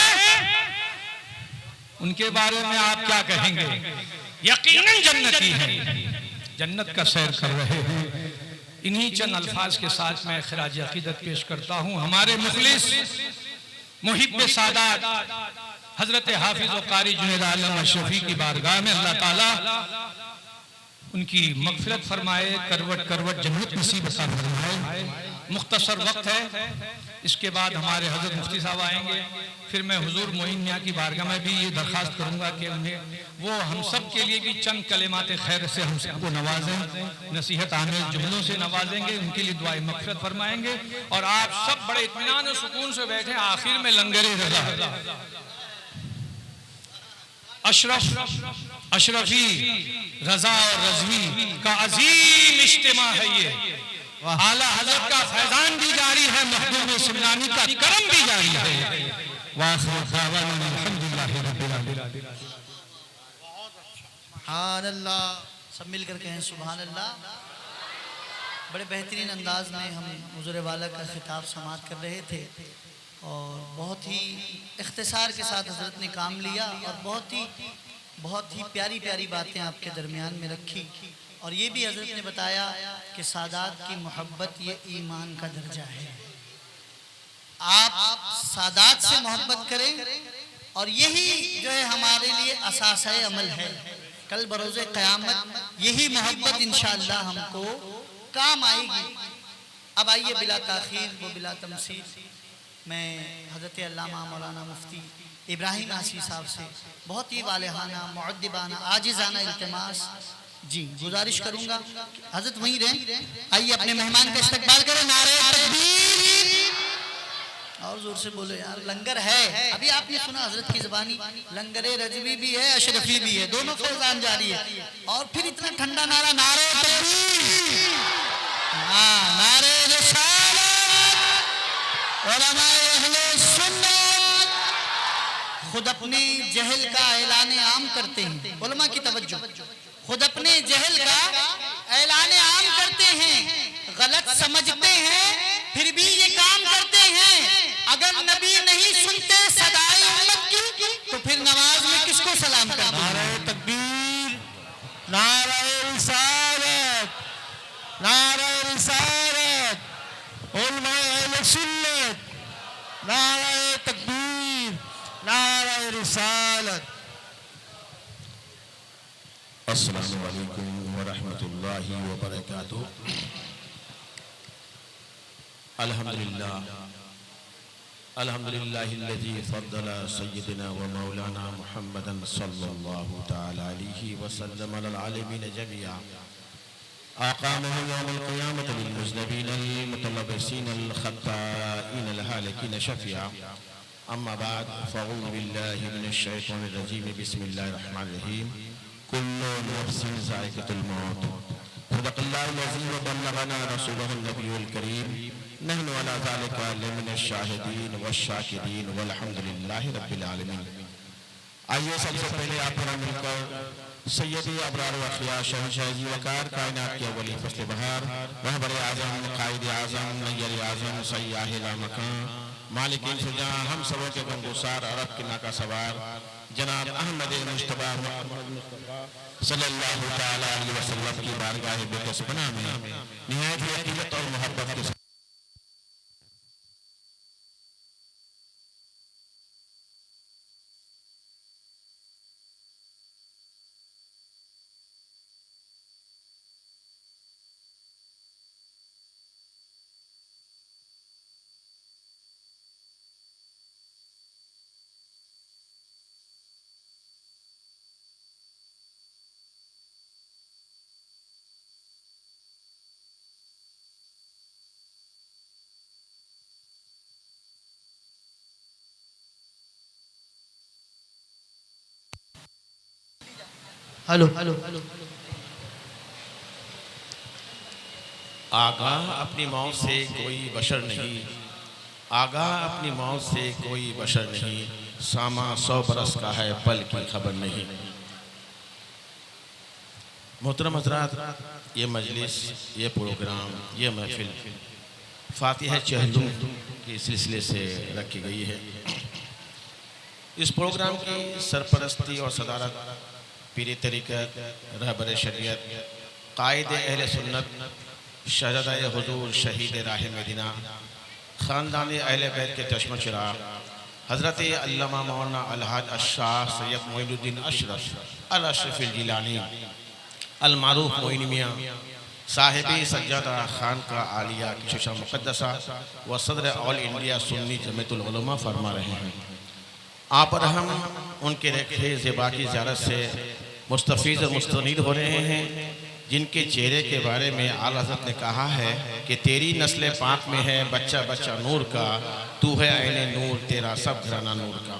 उनके बारे में आप क्या कहेंगे? यकीनन जन्नती है, जन्नत का सैर कर रहे हैं। इन्हीं चंद अल्फाज के साथ मैं खराज अकीदत पेश करता हूँ। हमारे मुखलिस मुहिब्ब सादात हजरत हाफिज व कारी जुनैद आलम अशरफी की बारगाह में अल्लाह ताला उनकी मगफिरत फरमाए, करवट करवट जन्नत नसीब अता फरमाए। मुख्तसर वक्त है, इसके बाद हमारे हजरत मुफ्ती साहब आएंगे। फिर मैं हुजूर मोइन मियाँ की बारगाह में भी ये दरख्वास्त करूँगा कि उन्हें वो हम सब के लिए भी चंद कलिमात खैर से हम सबको नवाजें, नसीहत आमेज जुमलों से नवाजेंगे, उनके लिए दुआए मगफिरत फरमाएंगे। और आप सब बड़े इत्मीनान और सुकून से बैठे। आखिर में लंगरे रज़ा अशरफी रजा और रजवी का अजीम इज्तिमा है। ये आला हज़रत का फैजान भी जारी है, महबूब सिमनानी का करम भी जारी है। सुभान अल्लाह। सब मिलकर कहें सुभान अल्लाह। बड़े बेहतरीन अंदाज में हम हुज़ूर वाला का खिताब समाअत कर रहे थे और बहुत ही इख्तिसार के साथ हज़रत ने काम लिया और बहुत ही प्यारी प्यारी बातें आपके दरमियान में रखी। और ये भी हज़रत ने बताया कि सादात की मोहब्बत ये ईमान का दर्जा है। आप सादात से मोहब्बत करें और यही जो है हमारे लिए असास-ए अमल है। कल बरोज़े क़यामत यही मोहब्बत इंशाअल्लाह हमको काम आएगी। अब आइए बिला ताख़ीर व बिला तमसील मैं हज़रत अल्लामा मौलाना मुफ्ती इब्राहिम आसी साहब से बहुत ही वालेहाना, मुअद्दिबाना, आजिज़ाना इल्तिमास जी गुजारिश करूँगा। हज़रत वहीं रहें, आइए अपने मेहमान का इस्तकबाल करें। नारे तकबीर, और जोर से बोले यार। लंगर है, अभी आपने सुना हज़रत की ज़बानी, लंगरे रजवी भी है, अशरफी भी है, दोनों फैज़ान जारी है। और फिर इतना ठंडा नारा, नारे तकबीर, हाँ, नारे रिसालत, उलमाए अहले सुन्नत खुद अपने जहल का ऐलान आम करते हैं। उलमा की तवज्जो, खुद अपने जहल का ऐलान आम करते हैं, गलत समझते हैं फिर भी ये काम करते हैं। अगर नबी नहीं सुनते सदाए उम्मत की तो फिर नमाज में किसको सलाम करना? नारे तकबीर, नारे रिसालत, नारे रिसालत, उलमाए अहले सुन्नत, नारे तकबीर, नारे रिसालत। अस्सलामु अलैकुम व रहमतुल्लाहि व बरकातुहू। अल्हम्दुलिल्लाह अल्हम्दुलिल्लाहिल्लज़ी फ़द्दल सय्यदना व मौलाना मुहम्मदन सल्लल्लाहु तआला अलैहि व सल्लम अलल आलमीन जमीआ। अक़ामहु यौमल क़ियामति लिल मुज़निबीन अल मुतलब्बिसीन अल ख़त्ताईन अल हालिकीन शफ़ीआ। अम्मा बाद फ़अऊज़ु बिल्लाहि मिनश शैतानिर रजीम। बिस्मिल्लाहिर रहमानिर रहीम। कुल्लु नफ्सिन ज़ाइक़तुल मौत। सदक़ल्लाहुल अज़ीम व बल्लगना रसूलुहुन नबियुल करीम। नहनु अला ज़ालिका लमिनश शाहिदीन वश-शाकिरीन वल्हम्दुलिल्लाहि रब्बिल आलमीन। आइए सबसे पहले आप और मिलकर सैयदी अबरार व अख़ियार शहंशाह वक़ार कायनात के अव्वली फ़स्ल बहार रहबर आज़म क़ाइद आज़म नय्यर आज़म सय्याह लामकान मालिक इंसुजा हम सबों के गमगुसार अरब के नाका सवार जनाब अहमद मुश्तबा सल्लल्लाहु तआला अलैहि वसल्लम की बारगाह बेकसपना में निहायत ही अक़ीदत और मोहब्बत के हेलो आगाह अपनी मौत से कोई बशर नहीं, आगाह अपनी मौत से कोई बशर नहीं, सामा 100 बरस का है पल की खबर नहीं। मोहतरम हज़रात, ये मजलिस, ये प्रोग्राम, ये महफिल फातिहा चहलुम के सिलसिले से रखी गई है। इस प्रोग्राम की सरपरस्ती और सदारत पीर तरीक़त, रहबर शरीयत, कायद अहले सुन्नत, शहज़ादा हुज़ूर शहीद राह मदीना, ख़ानदान अहले बैत के चश्म चिराग़ हज़रत अल्लामा मौलाना अलहाज अशाह सैयद मोइनुद्दीन अशरफ अल अशरफ़िल जिलानी अल मारूफ मोइनी मियाँ साहिबी सज्जादा खान का आलिया की शशा मुक़द्दसा व सदर ऑल इंडिया सुन्नी जमीयतुल उलमा फरमा रहे हैं। आप और हम उनके रेखे ज़िबा की ज़ियारत से मुस्तफ़ीज़ और मुस्तनीद हो रहे हैं, जिनके चेहरे के बारे में आला हज़रत ने कहा है कि तेरी नस्ल पाक में है बच्चा बच्चा नूर का, तू है ऐने नूर, तेरा सब घराना नूर का।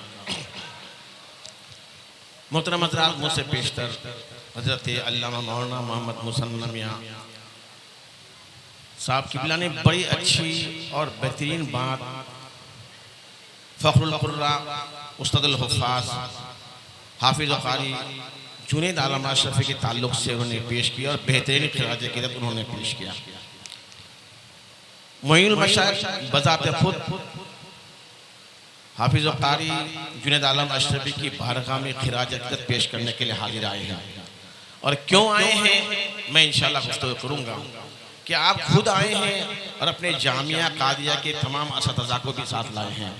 मोहतरम हज़रात, मुझसे पेशतर हज़रत अल्लामा मौलाना मोहम्मद मुसन्ना मियाँ साहब किबला ने बड़ी अच्छी और बेहतरीन बात फ़ख्रुल क़ुर्रा उस्तादुल हुफ़्फ़ाज़ हाफिज़ क़ारी जुनैद आलम अशरफ़ी के ताल्लुक़ से उन्होंने पेश किया और बेहतरीन ख़िराज क़ीदत उन्होंने पेश किया। मुईनुल मशाइख़ बज़ात खुद हाफिज़ क़ारी जुनैद आलम अशरफ़ी की बारगाह में ख़िराज क़ीदत पेश करने के लिए हाजिर आए हैं। और क्यों आए हैं मैं इंशाअल्लाह गुफ्तगू करूँगा कि आप खुद आए हैं और अपने जामिया कादिया के तमाम असतिज़ा को भी साथ लाए हैं,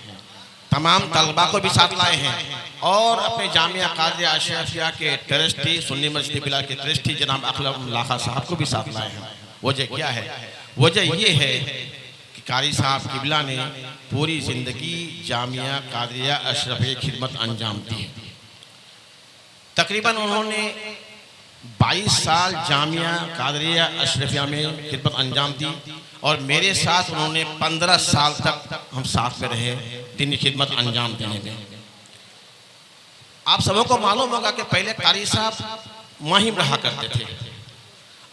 तमाम तलबा को भी साथ लाए हैं और अपने जामिया कादिया अशरफिया के ट्रस्टी सुन्नी मस्जिद बिलाल के ट्रस्टी जनाब अखलम लाखा साहब को भी साथ लाए हैं। वजह क्या है? वजह ये है कि कारी साहब किबला ने पूरी ज़िंदगी जामिया कादिया अशरफिया की खिदमत अंजाम दी। तकरीबन उन्होंने 22 साल जामिया कादरिया अशरफिया में खिदमत अंजाम दी और मेरे साथ उन्होंने 15 साल तक हम साथ में रहे दीनी खिदमत अंजाम देने में। आप सबों को मालूम होगा कि पहले कारी साहब माहिम रहा करते थे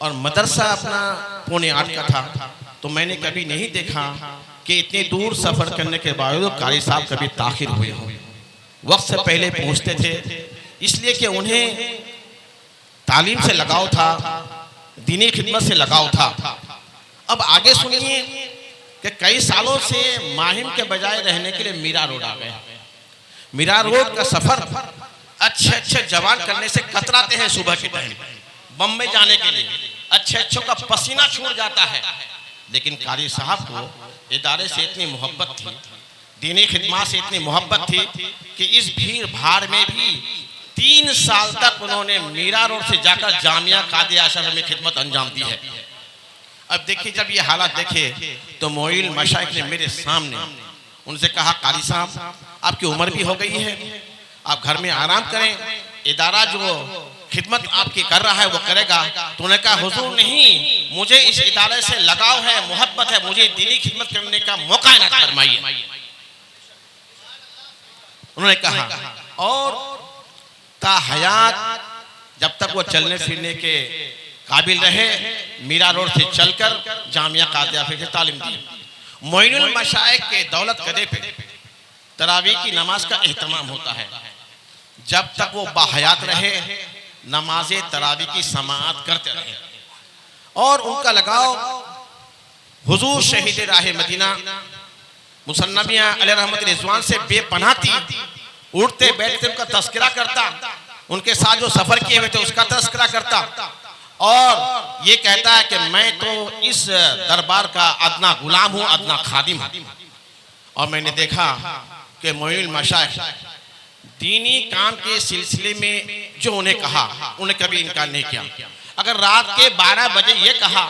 और मदरसा अपना 7:45 का था, तो मैंने कभी नहीं देखा कि इतनी दूर सफ़र करने के बावजूद कारी साहब कभी ताख़िर हुए हों, वक्त से पहले पहुँचते थे, इसलिए कि उन्हें तालीम से लगाव था, दीनी खिदमत से लगाव था। अब आगे सुनिए कि कई सालों से माहिम के बजाय रहने के लिए मीरा रोड आ गए। मीरा रोड का सफ़र अच्छे अच्छे जवान करने से कतराते हैं सुबह के टाइम बम्बई जाने के लिए, अच्छे अच्छों का पसीना छूट जाता है, लेकिन कारी साहब को इदारे से इतनी मोहब्बत थी, दीनी खिदमत से इतनी मोहब्बत थी कि इस भीड़ भाड़ में भी 3 साल तक उन्होंने मीरा रोड से जाकर जामिया कादिया अशरफ में खिदमत अंजाम दी है। अब देखिए, जब ये हालात देखे तो मोइल मशाइख ने मेरे सामने उनसे कहा, कारी साहब आपकी उम्र भी हो गई है, आप घर में आराम करें, इदारा जो खिदमत आपकी कर रहा है वो करेगा। तो उन्होंने कहा, हुजूर नहीं, मुझे इस इदारे से लगाव है, मोहब्बत है, मुझे दीनी खिदमत करने का मौका इनात फरमाइए। उन्होंने कहा और ता हयात जब तक वो चलने फिरने के काबिल रहे मीरा रोड से चलकर जामिया कादिया की तालीम दी। मोइनुल मशाइख के दौलत कदे पे तरावी की नमाज का एहतमाम होता है, जब तक वो बाहयात रहे नमाज तरावी की समाअत करते रहे और उनका लगाव हुजूर शहीद राह मदीना मुसन्ना मियां अलैहि रहमत रिजवान से बेपनाह थी। उठते बैठते उनका तस्करा करता, उनके साथ जो सफर किए हुए थे उसका तस्करा करता और ये कहता है कि मैं तो इस दरबार का अदना गुलाम हूँ, अदना खादिम हूँ। और मैंने देखा कि मोइनुल मशाइख दीनी काम के सिलसिले में जो उन्हें कहा उन्हें कभी इनकार नहीं किया। अगर रात के 12 बजे ये कहा,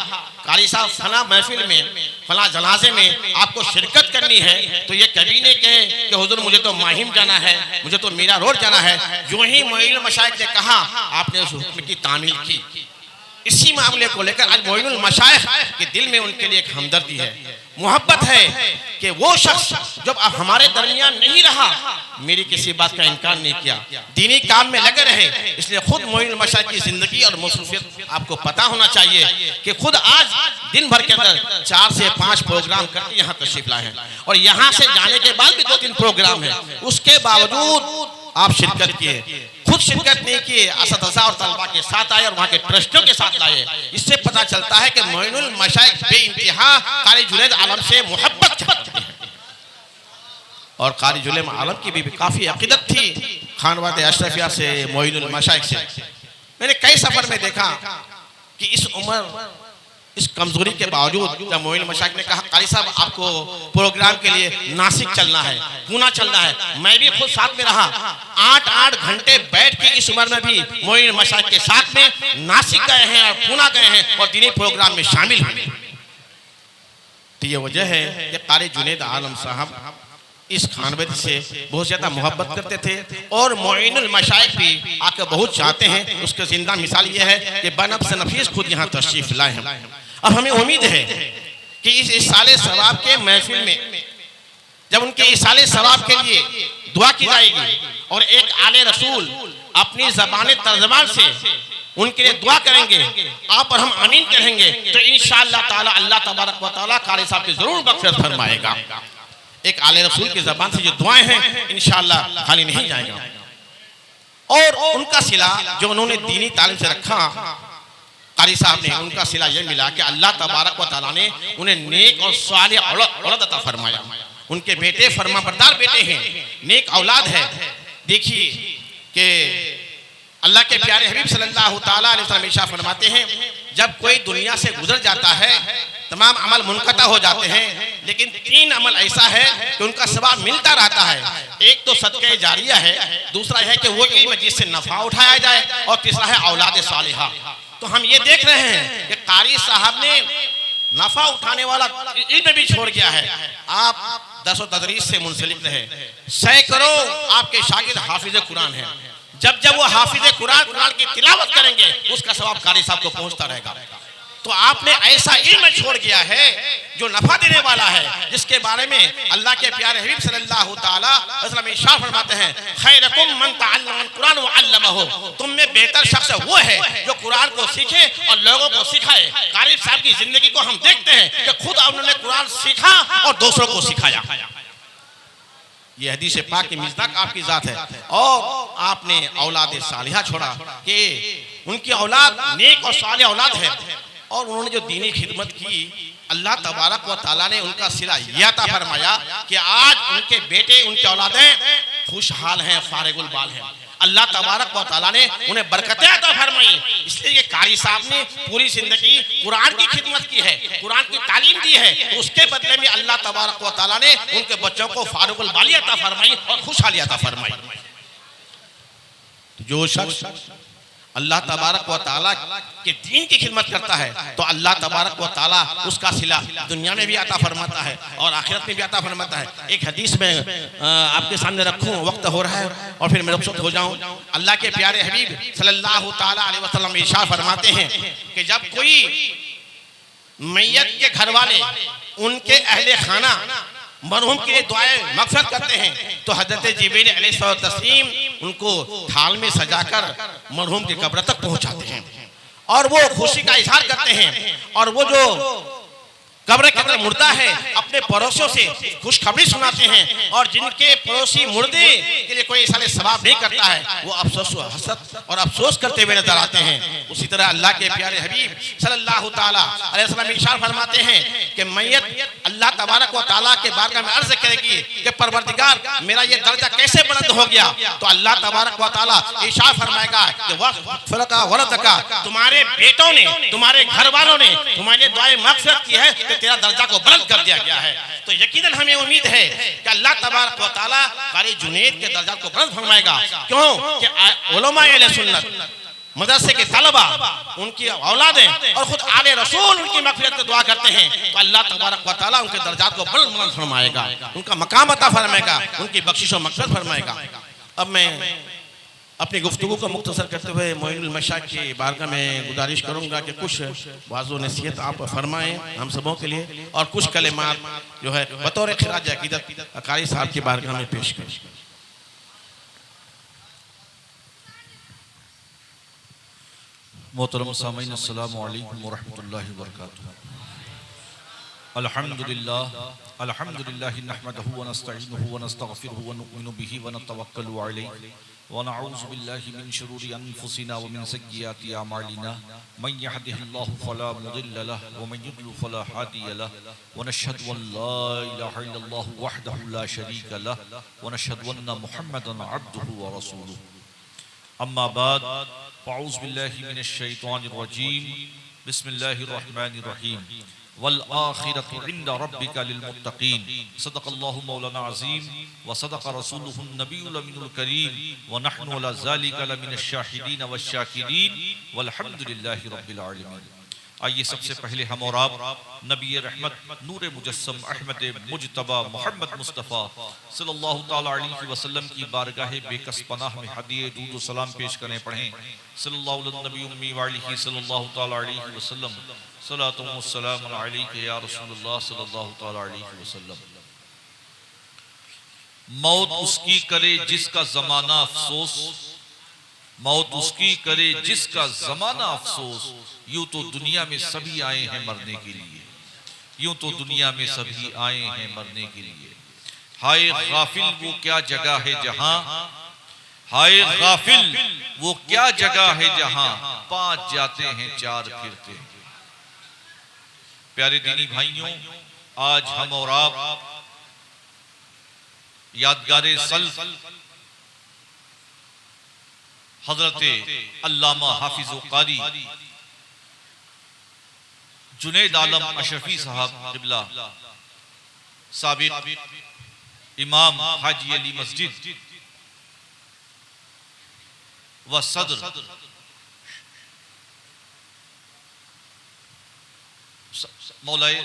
कारी साहब फला महफिल में फला जनाजे में आपको शिरकत करनी है, तो ये कभी नहीं कहे कि हुजूर मुझे तो माहिम जाना है, मुझे तो मीरा रोड जाना है। जो ही मोइनुल मशाइख ने कहा आपने उस हुक्म की तामील की। इसी मामले को लेकर आज मोइनुल मशाइख के दिल में उनके लिए एक हमदर्दी है मोहब्बत है कि वो शख्स जब अब हमारे दरमियान नहीं रहा, मेरी किसी बात का इनकार नहीं किया, दीनी काम में लगे रहे। इसलिए खुद मोइनुल मशाइख की जिंदगी और मसरूफियत आपको पता होना चाहिए कि खुद आज दिन भर के अंदर 4 से 5 प्रोग्राम करके यहाँ तशरीफ लाए हैं, और यहाँ से जाने के बाद भी 2-3 प्रोग्राम है, उसके बावजूद आप शिरकत किए। खुद शिरकत नहीं किए, असतज़ा और तलबा के साथ आए और वहाँ के ट्रस्टियों के साथ लाए। इससे पता चलता है कि मोइनुल मशाइख बेइंतहा कारी जुनैद आलम से मोहब्बत करते हैं, और कारी जुनैद आलम की भी काफ़ी अक़ीदत थी खानवाद अशरफिया से, मोइनुल मशाइख से। मैंने कई सफ़र में देखा कि इस उम्र, इस कमजोरी के बावजूद जब मोइनुल मशाइख ने कहा कारी साहब आपको प्रोग्राम के लिए नासिक चलना है, पूना चलना है, मैं भी खुद साथ में रहा। 8-8 घंटे बैठ के इस उम्र में भी मोइनुल मशाइख के साथ में नासिक गए हैं और पूना गए हैं और दीनी प्रोग्राम में शामिल हुए। तो ये वजह है कि कारी जुनैद आलम साहब इस खानवद से बहुत ज़्यादा मोहब्बत करते थे, और मोइनुल मशाइख भी आकर बहुत चाहते हैं। उसकी जिंदा मिसाल ये है कि बनफ्स नफीस खुद यहाँ तशरीफ लाए हैं। अब हमें उम्मीद है कि इस इसाले सवाब के महफिल में जब उनके इसाले सवाब के लिए दुआ की जाएगी और एक आले रसूल अपनी ज़बान तर्जमान से उनके लिए दुआ करेंगे, आप और हम आमीन कहेंगे, तो इंशाअल्लाह ताला अल्लाह तबारक व तआला कारी साहब की जरूर मग़फ़िरत फरमाएगा। एक आले रसूल की ज़बान से जो दुआएं हैं इंशाअल्लाह खाली नहीं जाएगा। और उनका सिला जो उन्होंने दीनी तालीम से रखा, कारी साहब ने उनका सिला यह मिला कि अल्लाह तबारक व तआला ने उन्हें नेक और सालिह औलाद अता फरमाया। उनके बेटे फरमाबरदार बेटे हैं, नेक औलाद है। देखिए कि अल्लाह के प्यारे हबीब सल्लल्लाहु ताला अलैहि वसल्लम इरशाद फरमाते हैं, जब कोई दुनिया से गुजर जाता है तमाम अमल मुनक़ता हो जाते हैं, लेकिन 3 अमल ऐसा है कि उनका सवाब मिलता रहता है। एक तो सदक़े जारिया है, दूसरा है कि वो इल्म जिससे नफ़ा उठाया जाए, और तीसरा है औलाद सालिहा। तो हम ये देख रहे हैं कि कारी साहब ने नफ़ा उठाने वाला इल्म भी छोड़ गया है। आप दर्स व तदरीस से मुंसलिक रहे, सैकड़ों आपके शागिर्द हाफिज़ कुरान हैं। जब जब वो हाफिज़ कुरान की तिलावत करेंगे उसका सवाब कारी साहब को पहुंचता रहेगा। तो आपने ऐसा इल्म छोड़ गया है जो नफा देने वाला है, जिसके बारे में अल्लाह के प्यारे हबीब सल्लल्लाहु ताला अलैहि वसल्लम इरशाद फरमाते हैं, खैरुकुम मन तअल्लमल कुरान व अल्लमहु, तुम में बेहतर शख्स वो है जो कुरान को सीखे और लोगों को सिखाए। कारी साहब की जिंदगी को हम देखते हैं कि खुद उन्होंने कुरान सीखा और दूसरों को सिखाया। ये हदीस पाक की मिज़दाक आपकी ज़ात है। और आपने औलाद सालिहा छोड़ा कि उनकी औलाद नेक और सालिह औलाद है, और उन्होंने जो दीनी खिदमत की अल्लाह तबारक व तआला ने उनका सिला यह अता फरमाया कि आज उनके बेटे, उनकी औलादें खुशहाल हैं, फारिगुल बाल हैं। अल्लाह तबारक व तआला ने उन्हें बरकतें अता फरमाई। इसलिए ये कारी साहब ने पूरी जिंदगी कुरान की खिदमत की है, कुरान की तालीम दी है, तो उसके बदले में अल्लाह तबारक व तआला ने उनके बच्चों को फारिगुल बाली अता फरमाई और खुशहाली अता फरमाई। जो शख्स अल्लाह तबारक व तआला के दीन की खिदमत करता है तो अल्लाह तबारक व तआला उसका सिला दुनिया में भी अता फरमाता है और आखिरत में भी अता फरमाता है। एक हदीस में आपके सामने रखूं, वक्त हो रहा है और फिर मैं रुखसत हो जाऊं। अल्लाह के प्यारे हबीब सल्लल्लाहु ताला अलैहि वसल्लम इरशाद फरमाते हैं कि जब कोई मैयत के घर वाले उनके अहले खाना मरहूम के लिए दुआएं मग़फ़िरत करते हैं तो हज़रत जिब्रील अलैहिस्सलाम उनको थाल में सजाकर मरहूम की कब्र तक पहुंचाते हैं और वो खुशी का इजहार करते हैं। और वो जो कब्र के अंदर मुर्दा है अपने पड़ोसियों से खुशखबरी सुनाते हैं, और जिनके पड़ोसी मुर्दे के लिए कोई साले सवाब नहीं करता है वो अफसोस हसरत और अफसोस करते हुए नजर आते हैं। उसी तरह अल्लाह के प्यारे हबीब सल्लल्लाहु ताला अलैहि वसल्लम इरशाद फरमाते हैं कि मैयत अल्लाह तबारक व तआला के बारगाह में अर्ज करेगी कि परवरदिगार मेरा ये दर्जा कैसे बुलंद हो गया, तो अल्लाह तबारक व तआला इरशाद फरमाएगा कि वफ़रका वरदका, तुम्हारे बेटों ने, तुम्हारे घर वालों ने तुम्हारे दुआएं मग़फ़िरत की है, तेरा दर्जा को बुलंद कर दिया गया है। तो यकीनन हमें उम्मीद है कि अल्लाह तबारक व तआला कारी जुनैद के दर्जा को बुलंद फरमाएगा। क्यों कि उलमा अहले सुन्नत मदरसे के तलबा उनकी औलादें और खुद आले रसूल उनकी मग़फ़िरत की दुआ करते हैं तो अल्लाह तबारक व तआला उनके दर्जात को बुलंद फरमाएगा, उनका मकाम अता फरमाएगा, उनकी बख्शिश और मग़फ़िरत फरमाएगा। अब मैं अपनी गुफ्तगू को मुख्तसर करते हुए मोइनुल मशाइख की बारगाह में गुजारिश करूंगा कि कुछ वाज़ो नसीहत आप फरमाएं हम सबों के लिए, और कुछ कलिमात जो है बतौर खिराज अकीदत कारी साहब की बारगाह में पेश करें। मोहतरम सामीन अस्सलामु अलैकुम व रहमतुल्लाहि व बरकातुहू। अल्हम्दुलिल्लाह नहमदुहु व नस्तईनुहु व नस्तगफिरुहु व नु'मिनु बिही व नतवक्कलु अलैहि व नऊज़ु बिल्लाहि मिन शुरूरि अनफुसिना व मिन सय्यिआति अमालिना मन यहदिहिल्लाहु फला मुदिल्ल लहु व मन युद्लिल फला हादिय लहु व नशहदु अन ला इलाहा इल्लल्लाहु वहदहु ला शरीका लहु व नशहदु अन्ना मुहम्मदन अब्दुहु व रसूलुहु। अम्मा बाद फ़अऊज़ु बिल्लाहि मिनश शैतानिर रजीम बिस्मिल्लाहिर रहमानिर रहीम वल आखिरतु इंदा रब्बिका लिल मुत्तकीन सदक़ल्लाहु मौलाना अज़ीम व सदक़ रसूलुहुन नबियुल अमीनुल करीम व नहनु अला ज़ालिका लमिनश शाहिदीन वश शाकिरीन वल्हम्दुलिल्लाहि रब्बिल आलमीन। आइए सबसे पहले हम और आप नबी रहमत नूर मुजस्सम अहमद मुजतबा मोहम्मद मुस्तफ़ा सल्लल्लाहु ताला अलैहि वसल्लम की बारगाह बेकस पनाह में हदिये दूध सलाम पेश करें, पढ़ें सल्लल्लाहु अलैहि उम्मी वालिही सल्लल्लाहु ताला अलैहि वसल्लम सलातु व सलाम अलैका या रसूलुल्लाह सल्लल्लाहु ताला अलैहि वसल्लम। मौत उसकी करे जिसका ज़माना अफसोस, मौत उसकी करे जिसका ज़माना अफसोस, यूं तो दुनिया में सभी आए हैं मरने के लिए, यूं तो दुनिया में सभी आए हैं मरने के लिए। हाय गाफिल वो क्या जगह है जहां, हाय गाफिल वो क्या जगह है जहां पांच जाते हैं चार फिरते हैं। प्यारे दीनी भाइयों, आज हम और आप यादगारे सल्फ हजरत अल्लामा हाफिज कारी जुनैद आलम अशरफी साहब क़िबला साबिक़ इमाम हाजी अली मस्जिद व सदर मौलाए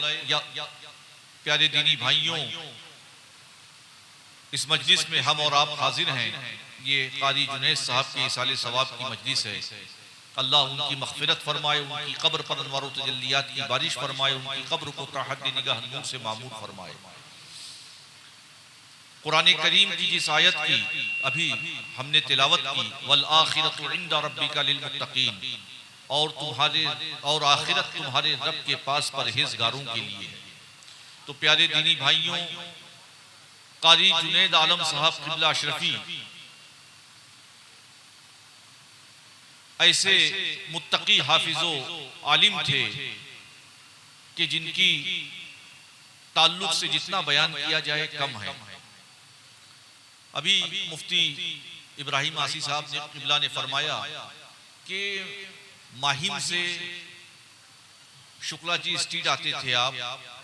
प्यारे दीनी भाइयों, इस मजलिस में हम और आप हाजिर हैं। ये कारी जुनैद साहब के इसाले सवाब की मजलिस है। अल्लाह उनकी मग़फ़िरत फरमाए, उनकी कब्र पर अनवार व तजल्लियात की बारिश फरमाए, उनकी कब्र को ताहत निगाह नूर से मामूर फरमाए। कुरान करीम की जिस आयत की अभी हमने तिलावत की, वल आखिरतु इंदा रब्बिका लिल मुत्तकीन, और तुम्हारे और आखिरत तुम्हारे रब के पास परहेज़गारों के लिए है। तो प्यारे दीनी भाइयों, कारी जुनैद आलम साहब क़िबला अशरफी ऐसे मुत्तकी हाफिजो आलिम थे कि जिनकी ताल्लुक से जितना बयान किया जाए कम है। अभी मुफ्ती इब्राहिम आसी साहब ने क़िबला ने फरमाया कि माहिम से शुक्ला जी स्ट्रीट आते थे आप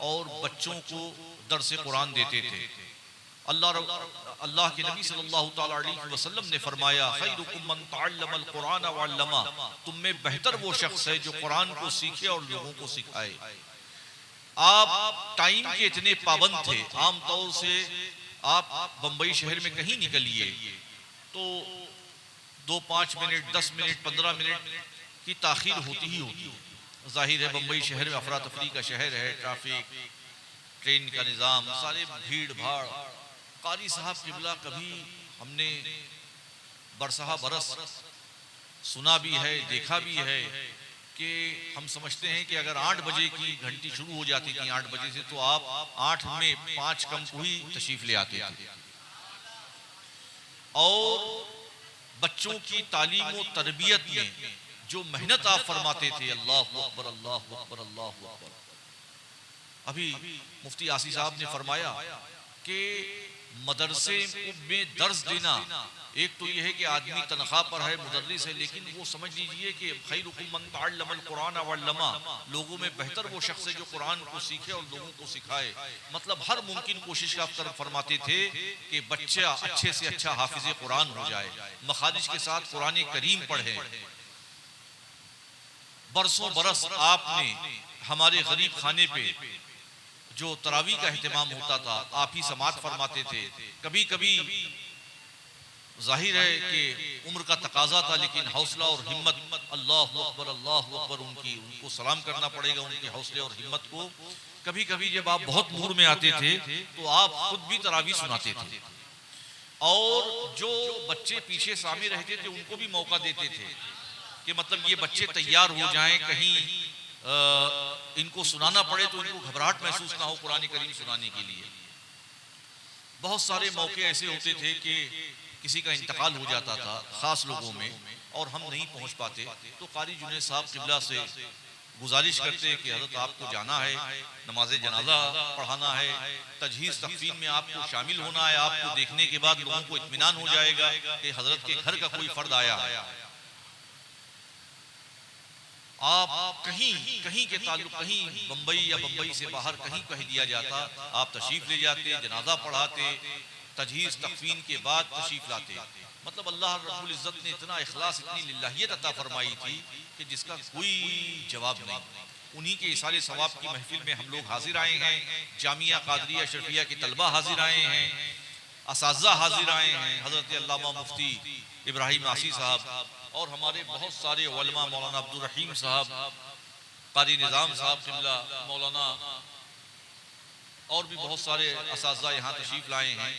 और बच्चों को दर्स कुरान देते थे। अल्लाह के नबी सल्लल्लाहु ताला अलैहि वसल्लम ने फरमाया, खैरुकुम मन तअल्लमल कुरान व अल्लमा, तुम में बेहतर वो शख्स है जो कुरान को सीखे और लोगों को सिखाए। आप टाइम के इतने पाबंद थे, आमतौर से आप बंबई शहर में कहीं निकलिए तो 2-5 मिनट 10 मिनट 15 मिनट की ताखीर होती ही होती है। जाहिर है बंबई शहर में अफरा तफरी का शहर है, ट्रैफिक, ट्रेन का निज़ाम, सारे भीड़ भाड़। कारी साहब क़िबला कभी हमने बरसहा बरस सुना भी है, देखा भी है कि हम समझते हैं कि अगर 8 बजे की घंटी शुरू हो जाती थी 8 बजे से, तो आप 8 में 5 कम को ही तशरीफ ले आते थे। और बच्चों की तालीम व तरबियत में जो मेहनत आप फरमाते थे, अल्लाहु अकबर अल्लाहु अकबर अल्लाहु अकबर। अभी मुफ्ती आसी साहब ने फरमाया कि मदरसे में दर्स देना, एक तो यह है कि आदमी तनख्वाह पर है, मुदर्रिस है, लेकिन वो समझ लीजिए कि खैरुकुम मन तअल्लमल कुरान व अल्लमा, लोगों में बेहतर वो शख्स है जो कुरान को सीखे और लोगों को सिखाए। मतलब हर मुमकिन कोशिश आप कर फरमाते थे कि बच्चा अच्छे से अच्छा हाफिज कुरान हो जाए, मखारिज के साथ कुरान करीम पढ़े। बरसों बरस आपने हमारे गरीब खाने पे जो तरावी का एहतमाम होता था, आप ही समात फरमाते थे। कभी कभी जाहिर है कि उम्र का तकाजा था, लेकिन हौसला और हिम्मत, अल्लाह अकबर उनको सलाम करना पड़ेगा, उनके हौसले और हिम्मत को। कभी कभी जब आप बहुत मूड में आते थे तो आप खुद भी तरावी सुनाते थे, और जो बच्चे पीछे सामने रहते थे उनको भी मौका देते थे कि मतलब ये बच्चे तैयार हो जाएं, कहीं इनको सुनाना पड़े तो इनको घबराहट महसूस ना हो कुरान करीम सुनाने के लिए। बहुत सारे मौके ऐसे होते थे कि किसी का इंतकाल हो जाता था खास लोगों में और हम नहीं पहुंच पाते, तो कारी जुनैद साहब किबला से गुजारिश करते कि हज़रत आपको जाना है, नमाज जनाजा पढ़ाना है, तजहीज़ तकफीन में आपको शामिल होना है। आपको देखने के बाद लोगों को इत्मीनान हो जाएगा कि हज़रत के घर का कोई फ़र्द आया है। आप कहीं के ताल्लुक, कहीं बम्बई या बम्बई से बाहर कहीं कह दिया जाता, आप तशरीफ़ ले जाते, जनाजा पढ़ाते, तजहीज़ तकफीन के बाद तशरीफ़ लाते। मतलब अल्लाह रब्बुल इज़्ज़त ने इतना इखलास, इतनी लिल्लाहियत अता फरमाई थी कि जिसका कोई जवाब नहीं। उन्हीं के इसाले सवाब की महफिल में हम लोग हाजिर आए हैं, जामिया कादरिया अशरफिया के तलबा हाजिर आए हैं, असातिज़ा हाजिर आए हैं, हज़रत अल्लामा मुफ्ती इब्राहिम आसी साहब और हमारे बहुत सारे उलमा, मौलाना अब्दुल रहीम साहब, कारी निज़ाम साहब किबला, मौलाना और भी बहुत सारे असातिज़ा यहाँ तशरीफ़ लाए हैं।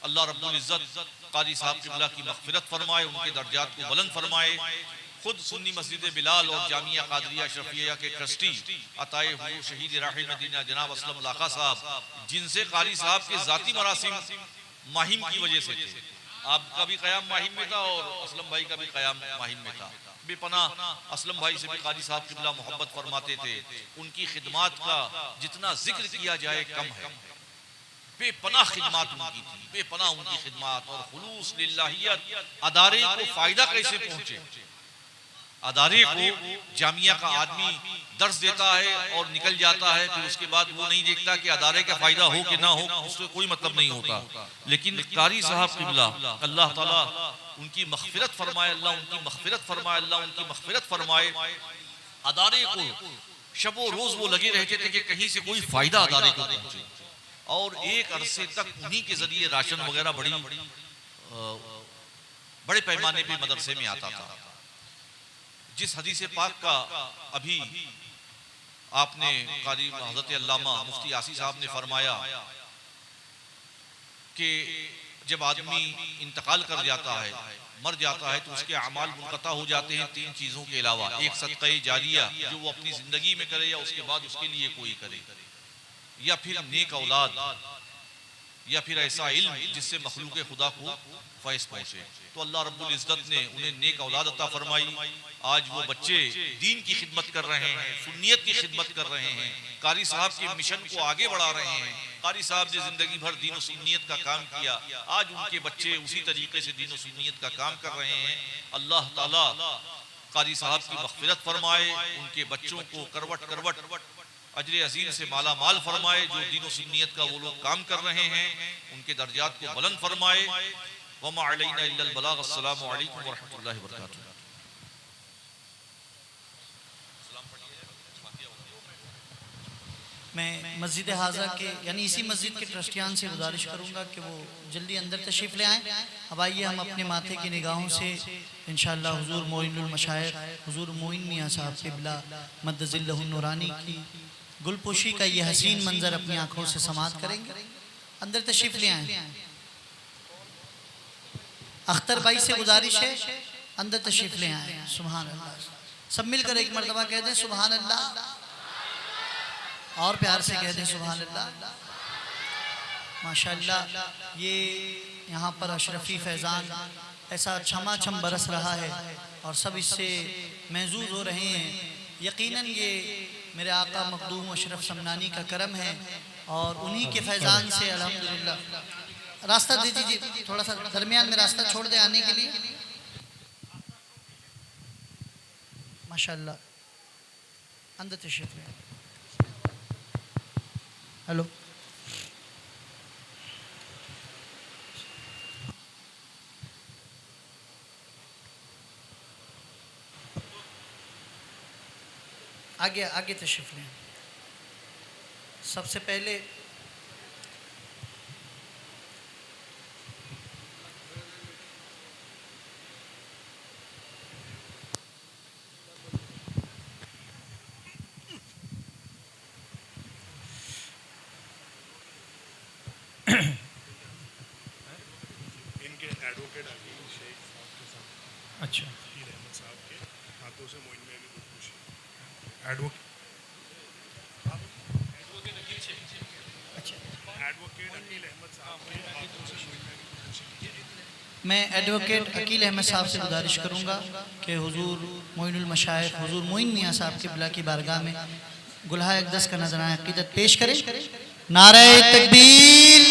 अल्लाह रब्बुल इज़्ज़त कारी साहब किबला की मग़फ़िरत फरमाए, उनके दर्जात को बुलंद फरमाए। खुद सुन्नी मस्जिद बिलाल और जामिया कादरिया अशरफिया के ट्रस्टी अताए हुजूर शहीद राहिल मदीना जनाब असलम लाखा साहब, जिनसे कारी साहब के ज़ाती मरासिम माहिम की वजह से थे। आपका भी क़याम माहिम में था और असलम भाई का भी क़याम माहिम में था। बेपनाह असलम भाई से भी कारी साहब किबला मोहब्बत फरमाते थे। उनकी खिदमात का जितना जिक्र किया जाए कम है। बेपनाह खिदमात उनकी थी, बेपनाह उनकी खिदमात और खुलूस लिल्लाहियत। अदारे को फ़ायदा कैसे पहुँचे? अदारे को जामिया का आदमी दर्स देता है और निकल जाता है, फिर उसके बाद वो नहीं देखता कि अदारे का फ़ायदा हो कि ना हो, उससे कोई मतलब नहीं होता। लेकिन कारी साहब किबला अल्लाह ताला उनकी मग़फ़िरत फरमाए, अल्लाह उनकी मग़फ़िरत फरमाए, अल्लाह उनकी मग़फ़िरत फरमाए। अदारे को शबो रोज़ वो लगे रहते थे कि कहीं से कोई फ़ायदा अदारे को पहुँचे, और एक अरसे तक उन्हीं के ज़रिए राशन वगैरह बड़े पैमाने पे मदरसे में आता था। जिस हदीस पाक का अभी आपने कारी हज़रत अल्लामा मुफ्ती आसी साहब ने फरमाया कि जब आदमी इंतकाल कर जाता है, मर जाता है, तो उसके अमाल मुनक़ता हो जाते हैं तीन चीज़ों के अलावा। एक सदक़े जारिया जो वो अपनी ज़िंदगी में करे या उसके बाद उसके लिए कोई करे, या फिर नेक औलाद, या फिर ऐसा इल्म जिससे मखलूक खुदा को फैज़ पहुँचे। तो अल्लाह रब्बुल इज़्ज़त ने उन्हें नेक औलाद अता फरमाई। आज वो बच्चे दीन की खिदमत कर रहे हैं, सुन्नियत की खिदमत कर रहे हैं, कारी साहब के मिशन को आगे बढ़ा रहे हैं। कारी साहब ने ज़िंदगी भर दीन और सुन्नियत का काम किया, आज उनके बच्चे उसी तरीके से दीन और सुन्नियत का काम कर रहे हैं। अल्लाह ताला कारी साहब की मग़फ़िरत फरमाए, उनके बच्चों को करवट करवट अजर अजीम से माला माल फरमाए। जो दीन और सुन्नियत का वो लोग काम कर रहे हैं, उनके दर्जात को बुलंद फरमाए। वमा अलैना इल्लल बलाग। अस्सलामु अलैकुम व रहमतुल्लाहि व बरकातुहू। मैं मस्जिद हाज़ा के यानी इसी मस्जिद के ट्रस्टियान से गुजारिश करूँगा कि वो जल्दी अंदर तशरीफ़ ले आएँ। अब आइए हम अपने माथे की निगाहों से इंशाअल्लाह हुज़ूर मोइनुल मशाइख़ हुज़ूर मोइन मियाँ साहब क़िबला मद्दज़िल्लहु नूरानी की गुलपोशी का ये हसीन मंज़र अपनी आँखों से समात करेंगे। अंदर तशरीफ़ ले आएँ। अख्तर भाई से गुजारिश है अंदर तशरीफ़ ले आएँ। सुभान अल्लाह। सब मिलकर एक मरतबा कह दें सुभान अल्लाह, और प्यार से कह दें सुभान अल्लाह। माशाअल्लाह ये यहाँ पर अशरफी फैज़ान ऐसा छमाछम बरस रहा है और सब इससे महजूज हो रहे हैं। यकीनन ये मेरे आका मखदूम अशरफ समनानी का करम है और उन्हीं के फैज़ान से अल्हम्दुलिल्लाह। रास्ता दे दीजिए, थोड़ा सा दरमियान में रास्ता छोड़ दे आने के लिए। माशाअल्लाह अंदर तशरीफ़ ले। हेलो, आगे आगे तशरीफ़ लें। सबसे पहले एडवोकेट अकील शेख साहब के साथ अच्छा अकील अहमद साहब के हाथों से मोइन में भी खुदकुशी एडवोकेट अकील अहमद साहब के हाथों से मोइन में भी खुदकुशी। मैं एडवोकेट अकील अहमद साहब से गुजारिश करूंगा कि हुजूर मोइनुल मशाइख हुजूर मोइन मियाँ साहब के बिला की बारगाह में गुल्हा अक़दस का नजराना अक़ीदत पेश करें। नारे तकबीर,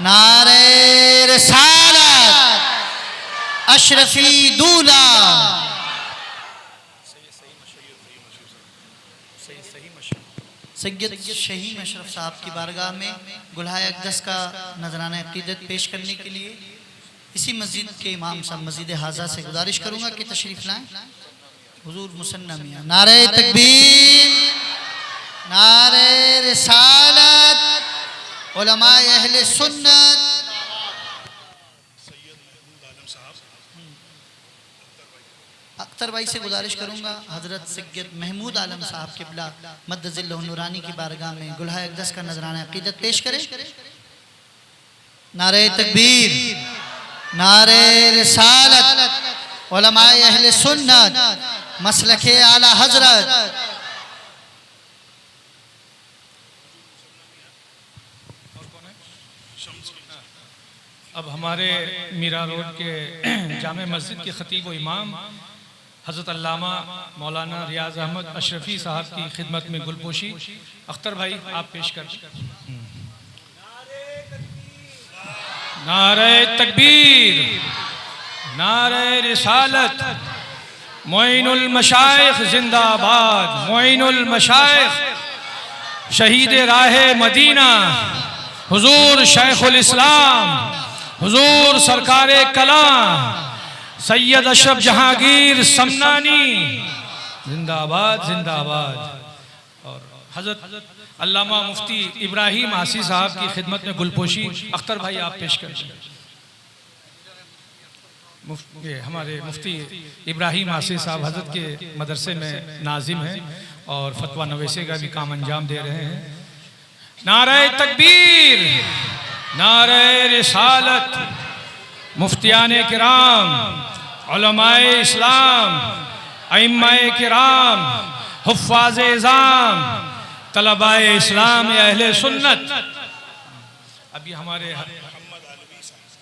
नारे रिसालत, अशरफी दूल्हा। सैयद शहीम अशरफ साहब की बारगाह में गुल्हा अक़दस का नजराना अक़ीदत पेश करने के लिए इसी मस्जिद के इमाम साहब मस्जिद हाजा से गुजारिश करूंगा कि तशरीफ लाएं। हुजूर मुसन्ना मियां। नारे तकबीर, नारे रिसालत, उलमाए अहले सुन्नत। अख्तर भाई से गुजारिश करूंगा हजरत सैयद महमूद आलम साहब के बिला मद्दजिल्लहु नूरानी की बारगाह में गुल्हा अक़दस का नजराना अक़ीदत पेश करें। नारे तकबीर, नारे रिसालत, उलमाए अहले सुन्नत, मसलके आला हजरत। अब हमारे मीरा रोड के जामे मस्जिद के खतीब व इमाम हज़रत अल्लामा मौलाना रियाज अहमद अशरफी साहब की खिदमत में गुलपोशी अख्तर भाई आप पेश कर। नारे तकबीर, नारे रिसालत, मोइनुल मशाइख जिंदाबाद, मोइनुल मशाइख शहीद राहे मदीना हुजूर शेखुल इस्लाम हुजूर सरकारे कलाम सैयद अशरफ जहांगीर समनानी जिंदाबाद जिंदाबाद। और हजरत अल्लामा मुफ्ती इब्राहिम आसी साहब की खिदमत में गुलपोशी अख्तर भाई आप पेश कर। ये हमारे मुफ्ती इब्राहिम आसी साहब हजरत के मदरसे में नाजिम हैं और फतवा नवेसे का भी काम अंजाम दे रहे हैं। नारे तकबीर, नारे रिसालत, मुफ्तियाने किराम, उलमाए इस्लाम, अइम्माए किराम, हुफ्फाज़े इज़ाम, तलबाए इस्लाम अहले सुन्नत। अभी हमारे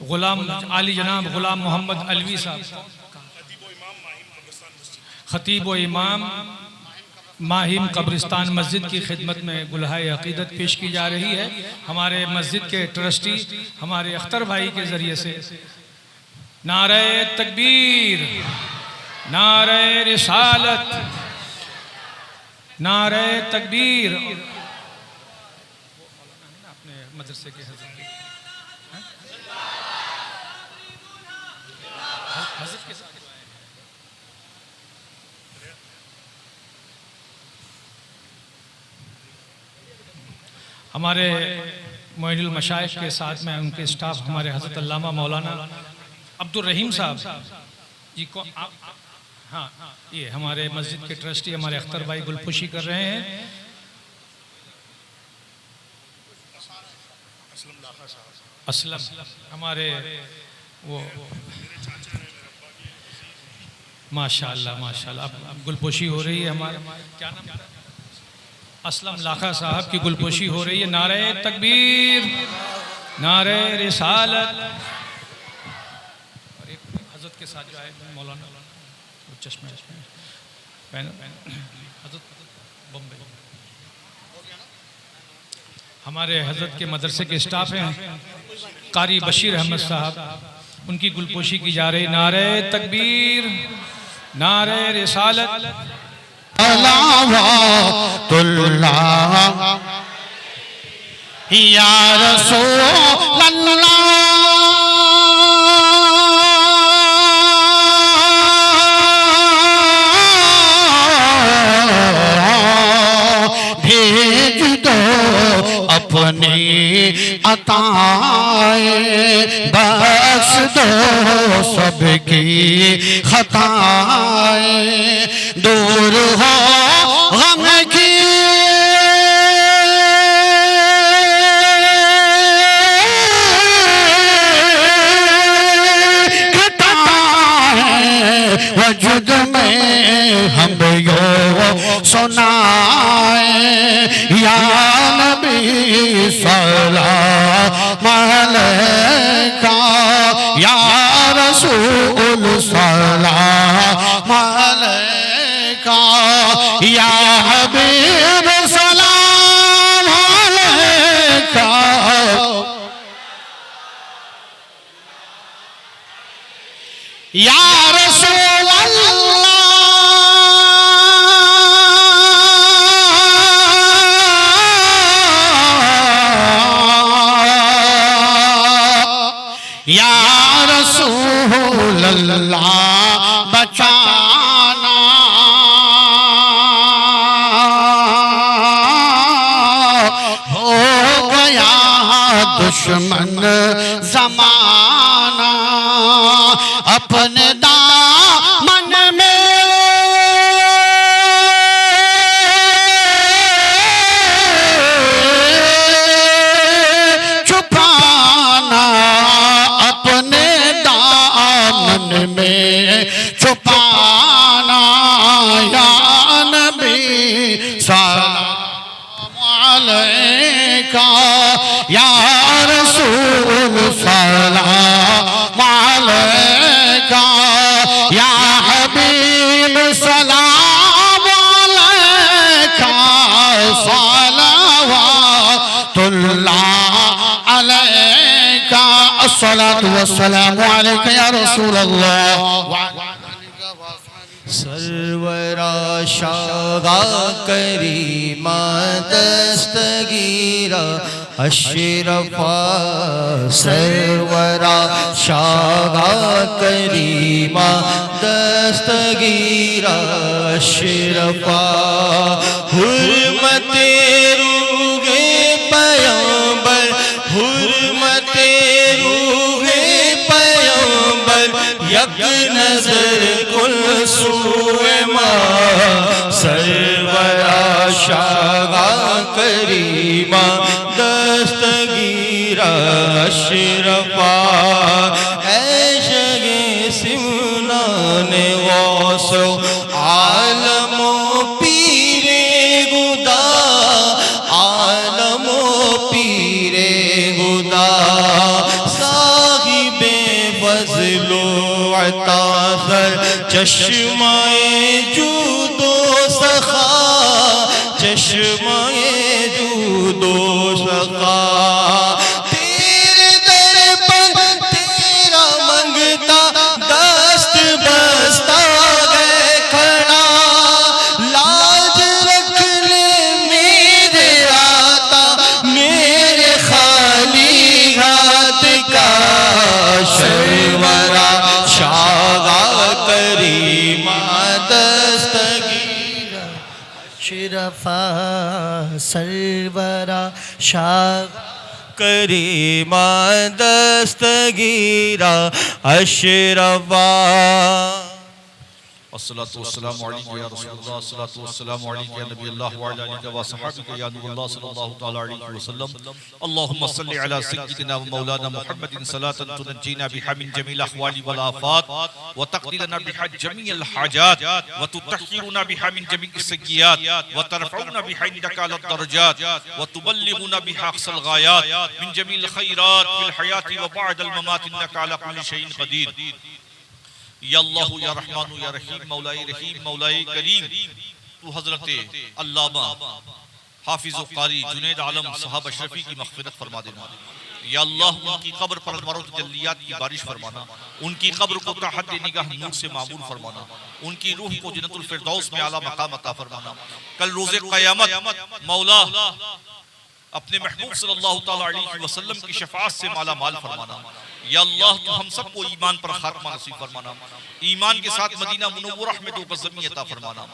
गुलाम आली जनाब गुलाम मोहम्मद अलवी साहब खतीब व इमाम माहिम कब्रिस्तान मस्जिद की खिदमत में गुल्हाए अक़ीदत पेश की जा रही है। हमारे मस्जिद के ट्रस्टी हमारे अख्तर भाई के ज़रिए से नारे तकबीर, नारे रिसालत, नारे तकबीर। अपने मदरसे के हज़रत के साथ हमारे मोइनुल मशाइख के साथ में उनके स्टाफ हमारे हज़रत अल्लामा मौलाना अब्दुल रहीम साहब जी को हाँ ये हमारे मस्जिद के ट्रस्टी हमारे अख्तर भाई गुलपोशी कर रहे हैं। असलम हमारे वो माशाअल्लाह माशाअल्लाह अब गुलपोशी हो रही है। हमारे क्या नाम असलम लाखा साहब की गुलपोशी हो रही है। नारे तकबीर, नारे रिसालत। और एक हजरत के साथ जो आए मौलाना चश्मे हजरत बम्बे हमारे हजरत के मदरसे के स्टाफ हैं कारी बशीर अहमद साहब उनकी गुलपोशी की जा रही। नारे तकबीर, नारे रिसालत। या रसूल अल्लाह भेज दो अपनी अताएं, बख्श दो सबकी खताएं, दूर हो गम की वजूद में हम यो सुनाए या नबी सलाम अलैका या रसूल सलाम अलैका या हबीब सलाम अलैका या रसूल अल्लाह या रसूल अल्लाह बचाना हो गया दुश्मन जमाना अपने दामन में छुपाना अपने दामन में छुपाना या नबी सलाम अलैका या रसूल सलाम अलैका या हबीब सलाम अलैका सलावतुल्लाह अलैका अस्सलातु वस्सलामु अलैका या रसूल अल्लाह सरवरा शागा करीमा दस्तगीरा अशरफा सरवरा शागा करीमा दस्तगीरा अशरफा हुर्मते रूहे पैगंबर हुर्मते रूहे पैगंबर यक नजर कुल सूए माँ सरवरा शागा करीमा दस्तगीरा अशरफा ऐशगे सिमनाने गौसो आलमो पीरे गुदा आलमो पीरे गुदा साहिबे फजलो अता चश्माए जूदो सखा चश्माए जूदो सखा तेरे दर पर तेरा मंगता दस्त बस्ता है खड़ा लाज रख ले मेरे आता मेरे खाली हाथ का शर्वरा शागा करीमा दस्तगीरा अशरफा सरवरा शागा करीमा दस्तगीरा अशरफा अस्सलातु वस्सलामु अलैका या रसूलल्लाह अस्सलातु वस्सलामु अलैका या नबी अल्लाह व अला आलिका व सहाबिका या नूरुल्लाह सल्लल्लाहु तआला अलैहि वसल्लम अल्लाहुम्मा सल्लि अला सय्यिदिना व मौलाना मुहम्मदिन सलातन तुनज्जीना बिहा मिन जमील अहवाली वल आफात व तक़दीलना बिहा जमीअल हाजात व तुतहिरुना बिहा मिन जमीअस सय्यियात व तरफउना बिहा इंदका अल दरजात व तुबल्लिगुना बिहा अक़सल गायात मिन जमील खैरात फिल हयाति व बअदल ममात इन्नका अला कुल्लि शैइन क़दीर या अल्लाह या रहमान या रहीम मौलाई करीम तू हजरत अल्लामा हाफिज़ कारी जुनैद आलम साहब अशरफी की मग़फ़िरत फरमा देना या अल्लाह उनकी कब्र पर अनवारों की जल्लियात की बारिश फरमाना उनकी कब्र को तहत निगाह नूर से मामूल फरमाना उनकी रूह को जन्नतुल फिरदौस में आला मकाम अता फरमाना कल रोज़े क़यामत मौला अपने महबूब सल्लल्लाहु तआला अलैहि वसल्लम की शफाअत से माला माल फरमाना या अल्लाह तू हम सबको ईमान पर खात्मा नसीब फरमाना ईमान के साथ मदीना मुनव्वरा में दो गज़मी अता फरमाना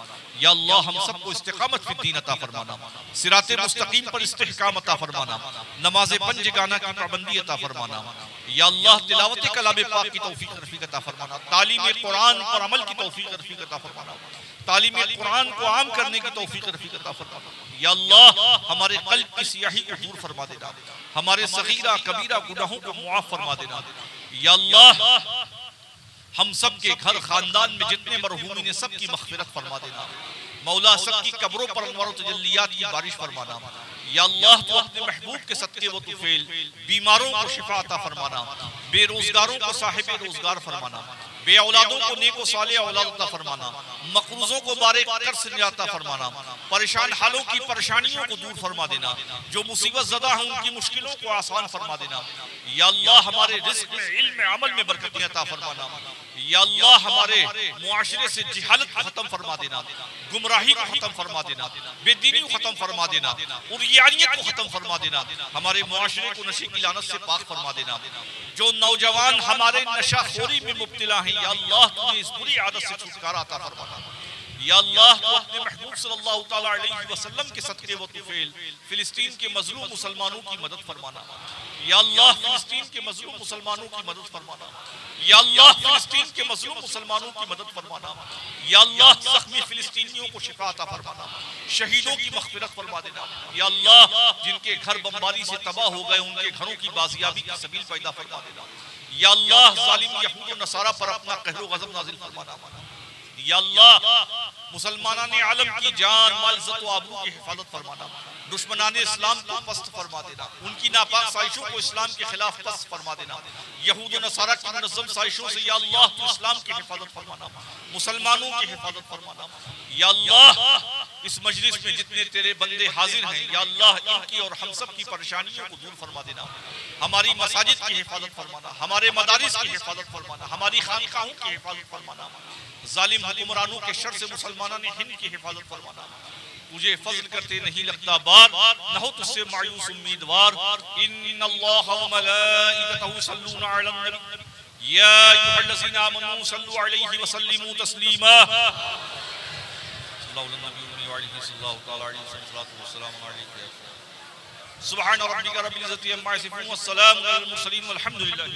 या अल्लाह हम सबको इस्तिकामत फिद दीन अता फरमाना सिराते मुस्तकीम पर इस्तिहकाम अता फरमाना नमाज़े पंज गाना की पाबंदी अता फरमाना या अल्लाह तिलावत कलाम पाक की तौफीक रफ़ीक अता फरमाना तालीम कुरान पर अमल की तौफीक रफ़ीक अता फरमाना तालीम कुरान को आम करने की तौफीक रफ़ीक अता फरमाना या अल्लाह हमारे क़ल्ब की सियाही को दूर फरमा देना हमारे सगीरा कबीरा गुनाहों को मुआफ़ फरमा देना या अल्लाह हम सब के घर खानदान में जितने मरहूमीन हैं सब की मग़फ़िरत फरमा देना। मौला सब की कब्रों पर अनवार व तजल्लियात की बारिश फरमाना। या अल्लाह तो अपने महबूब के सदक़े व तुफ़ैल बीमारों को शिफा अता फरमाना, बेरोजगारों को साहिब रोजगार फरमाना, बे औलादों को नेको साले औलाद अता फरमाना, मक़रूज़ों को बारे कर्ज़ से निजात अता फरमाना, परेशान हालों की परेशानियों को दूर फरमा देना, जो मुसीबत ज़दा हैं उनकी मुश्किलों को आसान फरमा देना। या अल्लाह हमारे रिज़्क़ में, इल्म में, अमल में बरकतें अता फरमाना। या अल्लाह हमारे मुआशरे से जिहालत को खत्म फरमा देना, गुमराही को खत्म फरमा देना, बेदीनी को खत्म फरमा देना, उरियानियत को खत्म फरमा देना, हमारे मुआशरे को नशे की लानत से पाक फरमा देना। जो नौजवान हमारे नशाखोरी में मुब्तला हैं, या अल्लाह तुम्हें इस बुरी आदत से छुटकारा अता फरमाना। या अल्लाह तो अपने महबूब सल्लल्लाहु तआला अलैहि वसल्लम के सदक़े व तुफ़ैल फिलिस्तीन के मज़लूम मुसलमानों की मदद फरमाना। या अल्लाह फिलिस्तीन के मज़लूम मुसलमानों की मदद फरमाना। या अल्लाह फिलिस्तीन के मज़लूम मुसलमानों की मदद फरमाना। या अल्लाह ज़ख्मी फिलिस्तीनियों को शिफा अता फरमाना, शहीदों की मग़फ़िरत फरमा देना। या अल्लाह जिनके घर बमबारी से तबाह हो गए उनके घरों की बाजियाबी की सबील पैदा फरमा देना। या अल्लाह ज़ालिम यहूद व नसारा पर अपना कहर व ग़ज़ब नाज़िल फरमाना। या अल्लाह मुसलमानाने आलम की जान, माल, इज़्ज़त व आबरू की हिफाजत फरमाना। दुश्मनाने इस्लाम को पस्त फरमा देना, उनकी नापाक साजिशों को इस्लाम के खिलाफ पस्त फरमा देना। यहूद व नसारा की मुनज़्ज़म साजिशों से या अल्लाह तो इस्लाम की हिफाजत फरमाना, मुसलमानों की हिफाजत फरमाना। या अल्लाह इस मजलिस में जितने तेरे बंदे हाजिर हैं, या अल्लाह इनकी और हम सब की परेशानियों को दूर फरमा देना। हमारी मसाजिद की हिफाजत फरमाना, हमारे मदारिस की हिफाजत फरमाना, हमारी खानकाहों की हिफाजत फरमाना, जालिम हुक्मरानों के शर से मुसलमानों ने हिंद की हिफाजत फरमाना। तुझे फज़ल करते नहीं लगता बार, न हो तुझसे मायूस उम्मीदवार। इन्नल्लाहा व मलाइकतहु यसल्लूना अलन नबी या अय्युहल्लज़ीना आमनू सल्लु अलैहि व सल्लिमू तस्लीमा। सल्लल्लाहु अलैहि वसल्लम। सुब्हान रब्बिका रब्बिल इज़्ज़ति अम्मा यसिफून व सलामुन अलल मुरसलीन वल्हम्दुलिल्लाहि।